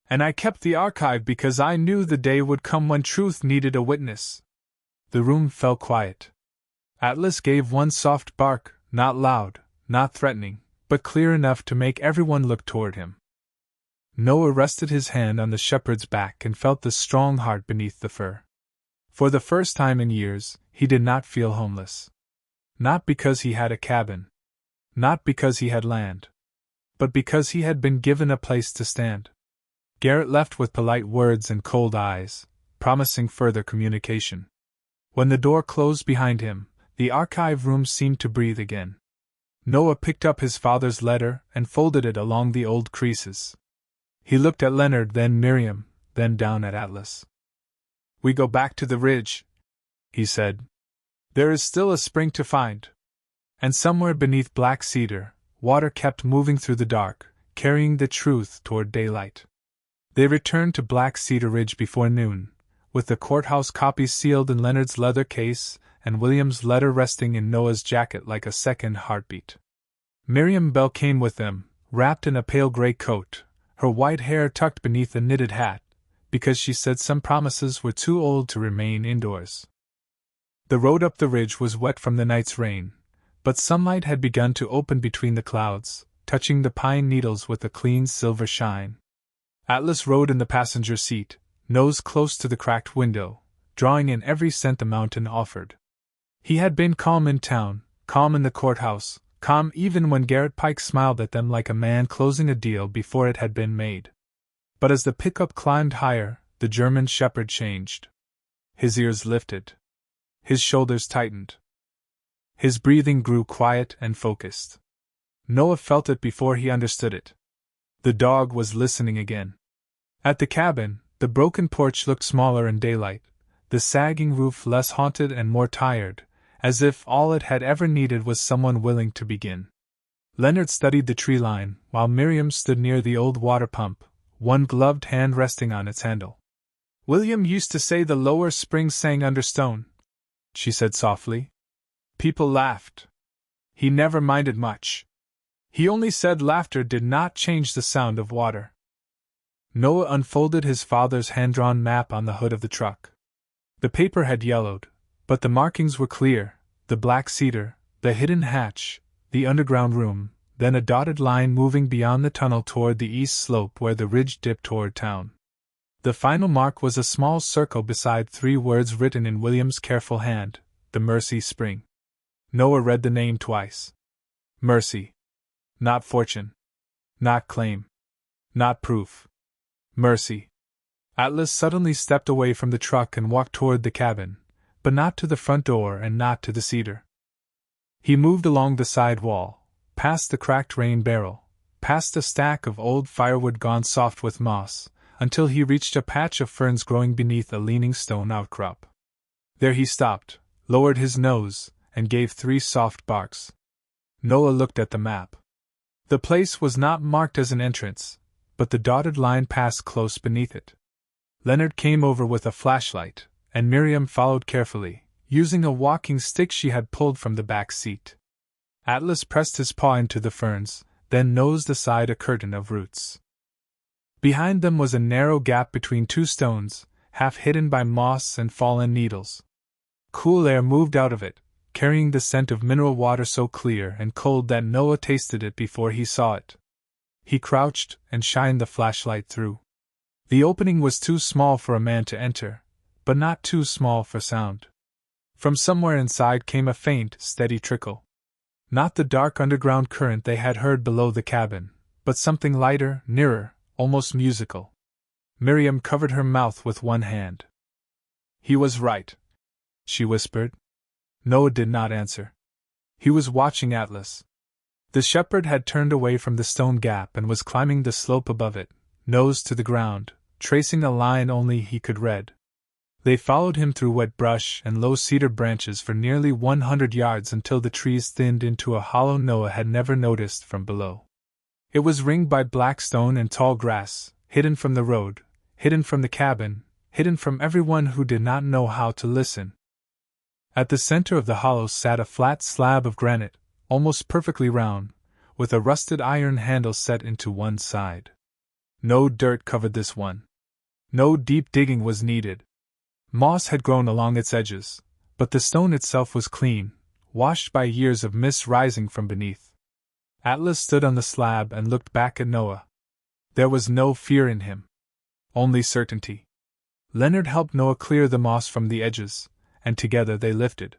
"And I kept the archive because I knew the day would come when truth needed a witness." The room fell quiet. Atlas gave one soft bark, not loud, not threatening, but clear enough to make everyone look toward him. Noah rested his hand on the shepherd's back and felt the strong heart beneath the fur. For the first time in years, he did not feel homeless. Not because he had a cabin. Not because he had land. But because he had been given a place to stand. Garrett left with polite words and cold eyes, promising further communication. When the door closed behind him, the archive room seemed to breathe again. Noah picked up his father's letter and folded it along the old creases. He looked at Leonard, then Miriam, then down at Atlas. "We go back to the ridge," he said. "There is still a spring to find." And somewhere beneath Black Cedar, water kept moving through the dark, carrying the truth toward daylight. They returned to Black Cedar Ridge before noon, with the courthouse copies sealed in Leonard's leather case and William's letter resting in Noah's jacket like a second heartbeat. Miriam Bell came with them, wrapped in a pale gray coat, her white hair tucked beneath a knitted hat, because she said some promises were too old to remain indoors. The road up the ridge was wet from the night's rain, but sunlight had begun to open between the clouds, touching the pine needles with a clean silver shine. Atlas rode in the passenger seat, nose close to the cracked window, drawing in every scent the mountain offered. He had been calm in town, calm in the courthouse, calm even when Garrett Pike smiled at them like a man closing a deal before it had been made. But as the pickup climbed higher, the German shepherd changed. His ears lifted. His shoulders tightened. His breathing grew quiet and focused. Noah felt it before he understood it. The dog was listening again. At the cabin, the broken porch looked smaller in daylight, the sagging roof less haunted and more tired, as if all it had ever needed was someone willing to begin. Leonard studied the tree line, while Miriam stood near the old water pump, one gloved hand resting on its handle. "William used to say the lower springs sang under stone," she said softly. "People laughed. He never minded much. He only said laughter did not change the sound of water." Noah unfolded his father's hand-drawn map on the hood of the truck. The paper had yellowed, but the markings were clear: the black cedar, the hidden hatch, the underground room, then a dotted line moving beyond the tunnel toward the east slope where the ridge dipped toward town. The final mark was a small circle beside 3 words written in William's careful hand: the Mercy Spring. Noah read the name twice. Mercy. Not fortune. Not claim. Not proof. Mercy. Atlas suddenly stepped away from the truck and walked toward the cabin, but not to the front door and not to the cedar. He moved along the side wall, past the cracked rain barrel, past a stack of old firewood gone soft with moss, until he reached a patch of ferns growing beneath a leaning stone outcrop. There he stopped, lowered his nose, and gave 3 soft barks. Noah looked at the map. The place was not marked as an entrance, but the dotted line passed close beneath it. Leonard came over with a flashlight, and Miriam followed carefully, using a walking stick she had pulled from the back seat. Atlas pressed his paw into the ferns, then nosed aside a curtain of roots. Behind them was a narrow gap between 2 stones, half hidden by moss and fallen needles. Cool air moved out of it, carrying the scent of mineral water so clear and cold that Noah tasted it before he saw it. He crouched and shined the flashlight through. The opening was too small for a man to enter, but not too small for sound. From somewhere inside came a faint, steady trickle. Not the dark underground current they had heard below the cabin, but something lighter, nearer, almost musical. Miriam covered her mouth with one hand. "He was right," she whispered. Noah did not answer. He was watching Atlas. The shepherd had turned away from the stone gap and was climbing the slope above it, nose to the ground, tracing a line only he could read. They followed him through wet brush and low cedar branches for nearly 100 yards until the trees thinned into a hollow Noah had never noticed from below. It was ringed by black stone and tall grass, hidden from the road, hidden from the cabin, hidden from everyone who did not know how to listen. At the center of the hollow sat a flat slab of granite, almost perfectly round, with a rusted iron handle set into one side. No dirt covered this one. No deep digging was needed. Moss had grown along its edges, but the stone itself was clean, washed by years of mist rising from beneath. Atlas stood on the slab and looked back at Noah. There was no fear in him. Only certainty. Leonard helped Noah clear the moss from the edges, and together they lifted.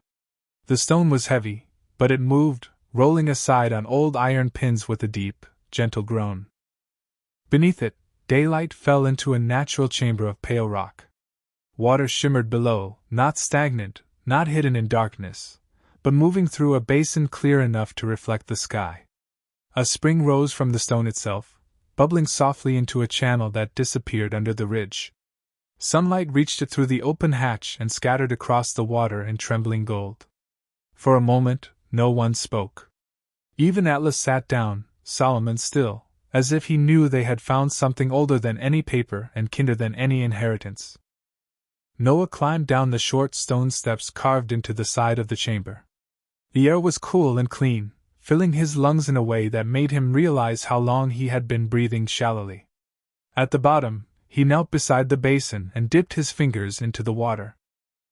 The stone was heavy, but it moved, rolling aside on old iron pins with a deep, gentle groan. Beneath it, daylight fell into a natural chamber of pale rock. Water shimmered below, not stagnant, not hidden in darkness, but moving through a basin clear enough to reflect the sky. A spring rose from the stone itself, bubbling softly into a channel that disappeared under the ridge. Sunlight reached it through the open hatch and scattered across the water in trembling gold. For a moment, no one spoke. Even Atlas sat down, solemn and still, as if he knew they had found something older than any paper and kinder than any inheritance. Noah climbed down the short stone steps carved into the side of the chamber. The air was cool and clean, filling his lungs in a way that made him realize how long he had been breathing shallowly. At the bottom, he knelt beside the basin and dipped his fingers into the water.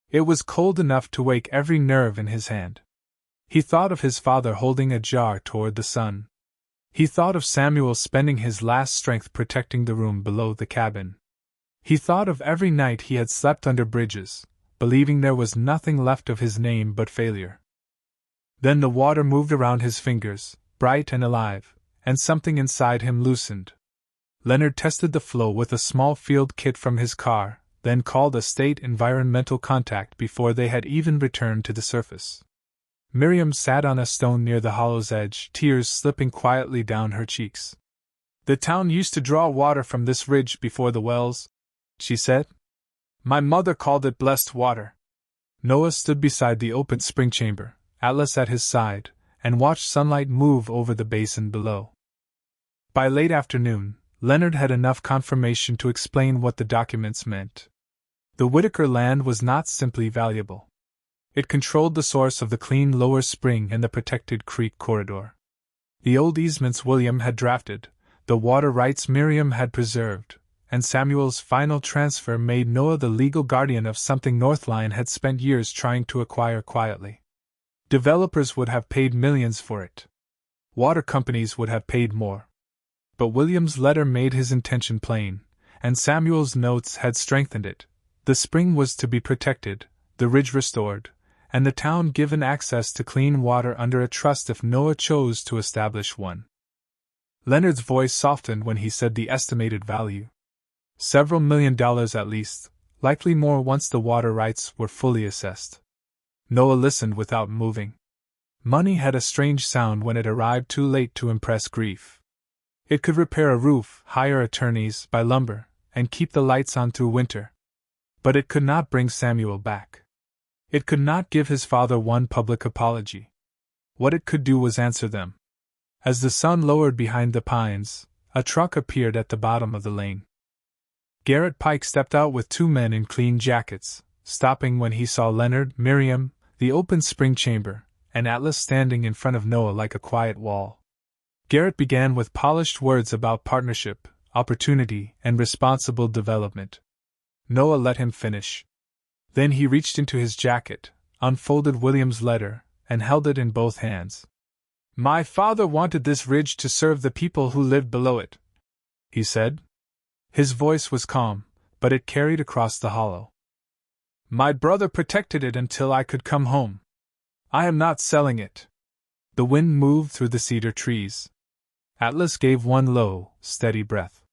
It was cold enough to wake every nerve in his hand. He thought of his father holding a jar toward the sun. He thought of Samuel spending his last strength protecting the room below the cabin. He thought of every night he had slept under bridges, believing there was nothing left of his name but failure. Then the water moved around his fingers, bright and alive, and something inside him loosened. Leonard tested the flow with a small field kit from his car, then called a state environmental contact before they had even returned to the surface. Miriam sat on a stone near the hollow's edge, tears slipping quietly down her cheeks. "The town used to draw water from this ridge before the wells," she said. "My mother called it blessed water." Noah stood beside the open spring chamber, Atlas at his side, and watched sunlight move over the basin below. By late afternoon, Leonard had enough confirmation to explain what the documents meant. The Whitaker land was not simply valuable. It controlled the source of the clean lower spring and the protected creek corridor. The old easements William had drafted, the water rights Miriam had preserved, and Samuel's final transfer made Noah the legal guardian of something Northline had spent years trying to acquire quietly. Developers would have paid millions for it. Water companies would have paid more. But William's letter made his intention plain, and Samuel's notes had strengthened it. The spring was to be protected, the ridge restored, and the town given access to clean water under a trust if Noah chose to establish one. Leonard's voice softened when he said the estimated value. Several $1 million at least, likely more once the water rights were fully assessed. Noah listened without moving. Money had a strange sound when it arrived too late to impress grief. It could repair a roof, hire attorneys, buy lumber, and keep the lights on through winter. But it could not bring Samuel back. It could not give his father one public apology. What it could do was answer them. As the sun lowered behind the pines, a truck appeared at the bottom of the lane. Garrett Pike stepped out with two men in clean jackets, stopping when he saw Leonard, Miriam, the open spring chamber, and Atlas standing in front of Noah like a quiet wall. Garrett began with polished words about partnership, opportunity, and responsible development. Noah let him finish. Then he reached into his jacket, unfolded William's letter, and held it in both hands. "My father wanted this ridge to serve the people who lived below it," he said. His voice was calm, but it carried across the hollow. "My brother protected it until I could come home. I am not selling it." The wind moved through the cedar trees. Atlas gave one low, steady breath.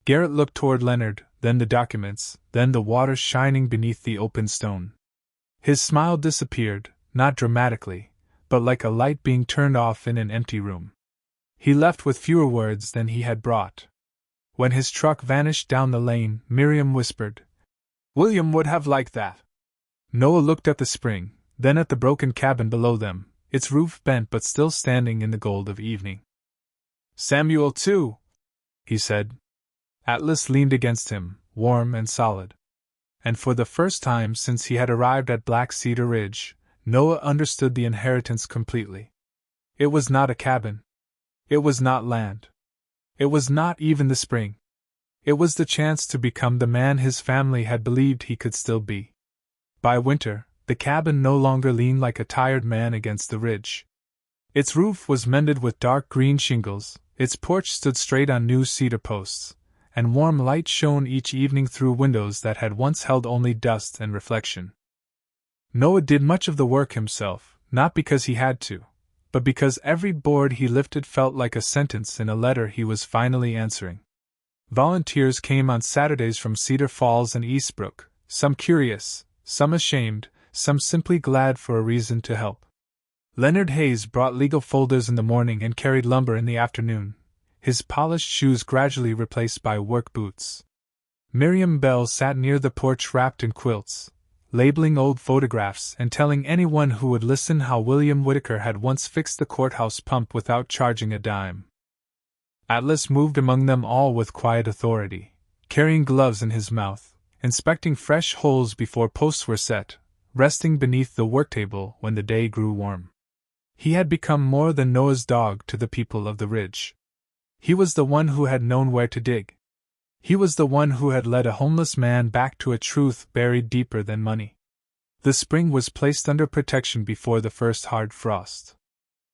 Garrett looked toward Leonard, then the documents, then the water shining beneath the open stone. His smile disappeared, not dramatically, but like a light being turned off in an empty room. He left with fewer words than he had brought. When his truck vanished down the lane, Miriam whispered, "William would have liked that." Noah looked at the spring, then at the broken cabin below them, its roof bent but still standing in the gold of evening. "Samuel, too," he said. Atlas leaned against him, warm and solid. And for the first time since he had arrived at Black Cedar Ridge, Noah understood the inheritance completely. It was not a cabin. It was not land. It was not even the spring. It was the chance to become the man his family had believed he could still be. By winter, the cabin no longer leaned like a tired man against the ridge. Its roof was mended with dark green shingles, its porch stood straight on new cedar posts, and warm light shone each evening through windows that had once held only dust and reflection. Noah did much of the work himself, not because he had to, but because every board he lifted felt like a sentence in a letter he was finally answering. Volunteers came on Saturdays from Cedar Falls and Eastbrook, some curious, some ashamed, some simply glad for a reason to help. Leonard Hayes brought legal folders in the morning and carried lumber in the afternoon, his polished shoes gradually replaced by work boots. Miriam Bell sat near the porch wrapped in quilts, labeling old photographs and telling anyone who would listen how William Whitaker had once fixed the courthouse pump without charging a dime. Atlas moved among them all with quiet authority, carrying gloves in his mouth, inspecting fresh holes before posts were set, resting beneath the worktable when the day grew warm. He had become more than Noah's dog to the people of the ridge. He was the one who had known where to dig. He was the one who had led a homeless man back to a truth buried deeper than money. The spring was placed under protection before the first hard frost.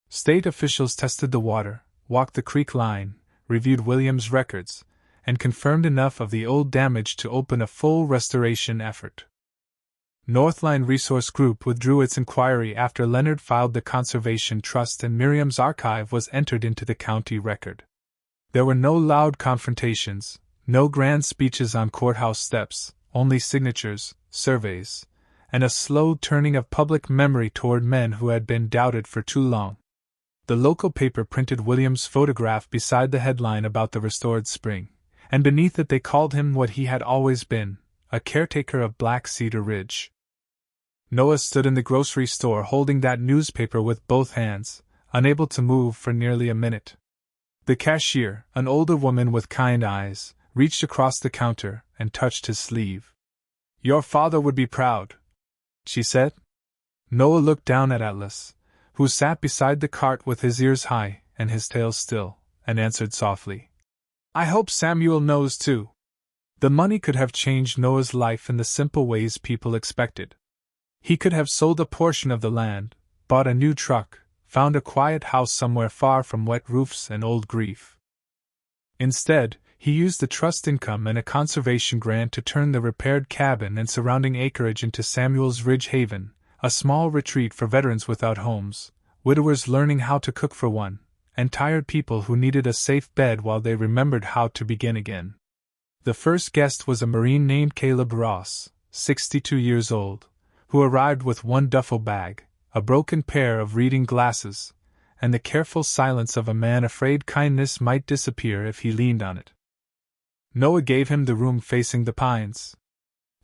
State officials tested the water, walked the creek line, reviewed William's records, and confirmed enough of the old damage to open a full restoration effort. Northline Resource Group withdrew its inquiry after Leonard filed the Conservation Trust and Miriam's archive was entered into the county record. There were no loud confrontations, no grand speeches on courthouse steps, only signatures, surveys, and a slow turning of public memory toward men who had been doubted for too long. The local paper printed William's photograph beside the headline about the restored spring, and beneath it they called him what he had always been, a caretaker of Black Cedar Ridge. Noah stood in the grocery store holding that newspaper with both hands, unable to move for nearly a minute. The cashier, an older woman with kind eyes, reached across the counter and touched his sleeve. "Your father would be proud," she said. Noah looked down at Atlas, who sat beside the cart with his ears high and his tail still, and answered softly, "I hope Samuel knows too." The money could have changed Noah's life in the simple ways people expected. He could have sold a portion of the land, bought a new truck, found a quiet house somewhere far from wet roofs and old grief. Instead, he used the trust income and a conservation grant to turn the repaired cabin and surrounding acreage into Samuel's Ridge Haven, a small retreat for veterans without homes, widowers learning how to cook for one, and tired people who needed a safe bed while they remembered how to begin again. The first guest was a Marine named Caleb Ross, 62 years old, who arrived with one duffel bag, a broken pair of reading glasses, and the careful silence of a man afraid kindness might disappear if he leaned on it. Noah gave him the room facing the pines.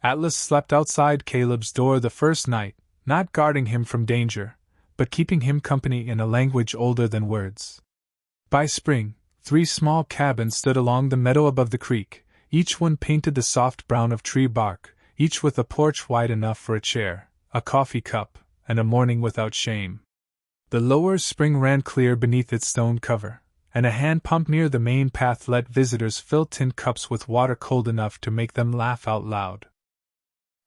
Atlas slept outside Caleb's door the first night, not guarding him from danger, but keeping him company in a language older than words. By spring, 3 small cabins stood along the meadow above the creek, each one painted the soft brown of tree bark, each with a porch wide enough for a chair, a coffee cup, and a morning without shame. The lower spring ran clear beneath its stone cover, and a hand pump near the main path let visitors fill tin cups with water cold enough to make them laugh out loud.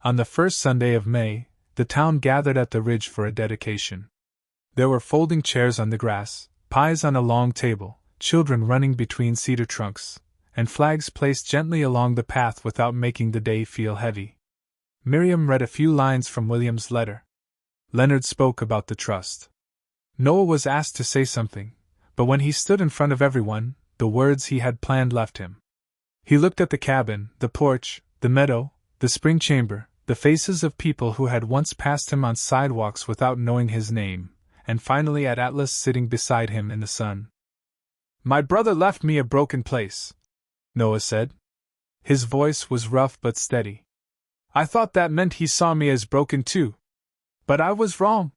On the first Sunday of May, the town gathered at the ridge for a dedication. There were folding chairs on the grass, pies on a long table, children running between cedar trunks, and flags placed gently along the path without making the day feel heavy. Miriam read a few lines from William's letter. Leonard spoke about the trust. Noah was asked to say something, but when he stood in front of everyone, the words he had planned left him. He looked at the cabin, the porch, the meadow, the spring chamber, the faces of people who had once passed him on sidewalks without knowing his name, and finally at Atlas sitting beside him in the sun. "My brother left me a broken place," Noah said. His voice was rough but steady. "I thought that meant he saw me as broken too. But I was wrong.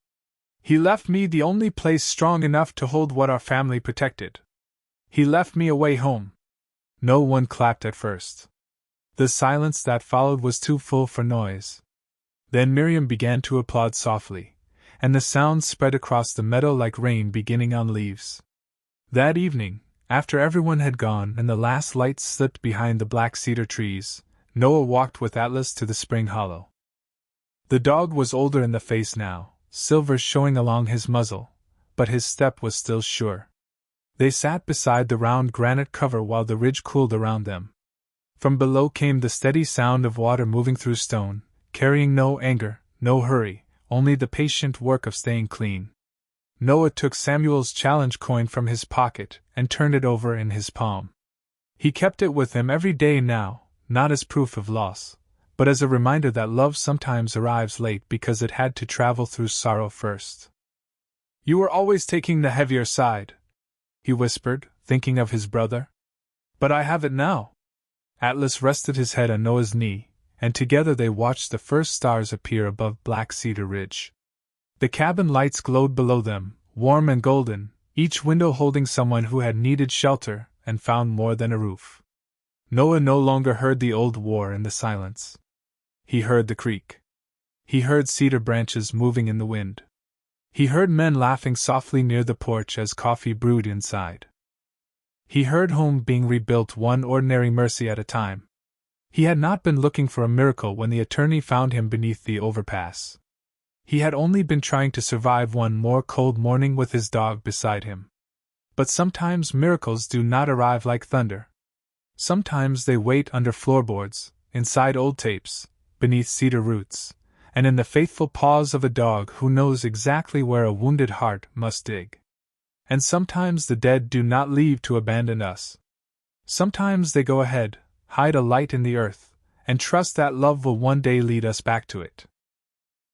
He left me the only place strong enough to hold what our family protected. He left me a way home." No one clapped at first. The silence that followed was too full for noise. Then Miriam began to applaud softly, and the sound spread across the meadow like rain beginning on leaves. That evening, after everyone had gone and the last lights slipped behind the black cedar trees, Noah walked with Atlas to the spring hollow. The dog was older in the face now, silver showing along his muzzle, but his step was still sure. They sat beside the round granite cover while the ridge cooled around them. From below came the steady sound of water moving through stone, carrying no anger, no hurry, only the patient work of staying clean. Noah took Samuel's challenge coin from his pocket and turned it over in his palm. He kept it with him every day now, not as proof of loss, but as a reminder that love sometimes arrives late because it had to travel through sorrow first. "You were always taking the heavier side," he whispered, thinking of his brother. "But I have it now." Atlas rested his head on Noah's knee, and together they watched the first stars appear above Black Cedar Ridge. The cabin lights glowed below them, warm and golden, each window holding someone who had needed shelter and found more than a roof. Noah no longer heard the old war in the silence. He heard the creak. He heard cedar branches moving in the wind. He heard men laughing softly near the porch as coffee brewed inside. He heard home being rebuilt one ordinary mercy at a time. He had not been looking for a miracle when the attorney found him beneath the overpass. He had only been trying to survive one more cold morning with his dog beside him. But sometimes miracles do not arrive like thunder. Sometimes they wait under floorboards, inside old tapes, beneath cedar roots, and in the faithful paws of a dog who knows exactly where a wounded heart must dig. And sometimes the dead do not leave to abandon us. Sometimes they go ahead, hide a light in the earth, and trust that love will one day lead us back to it.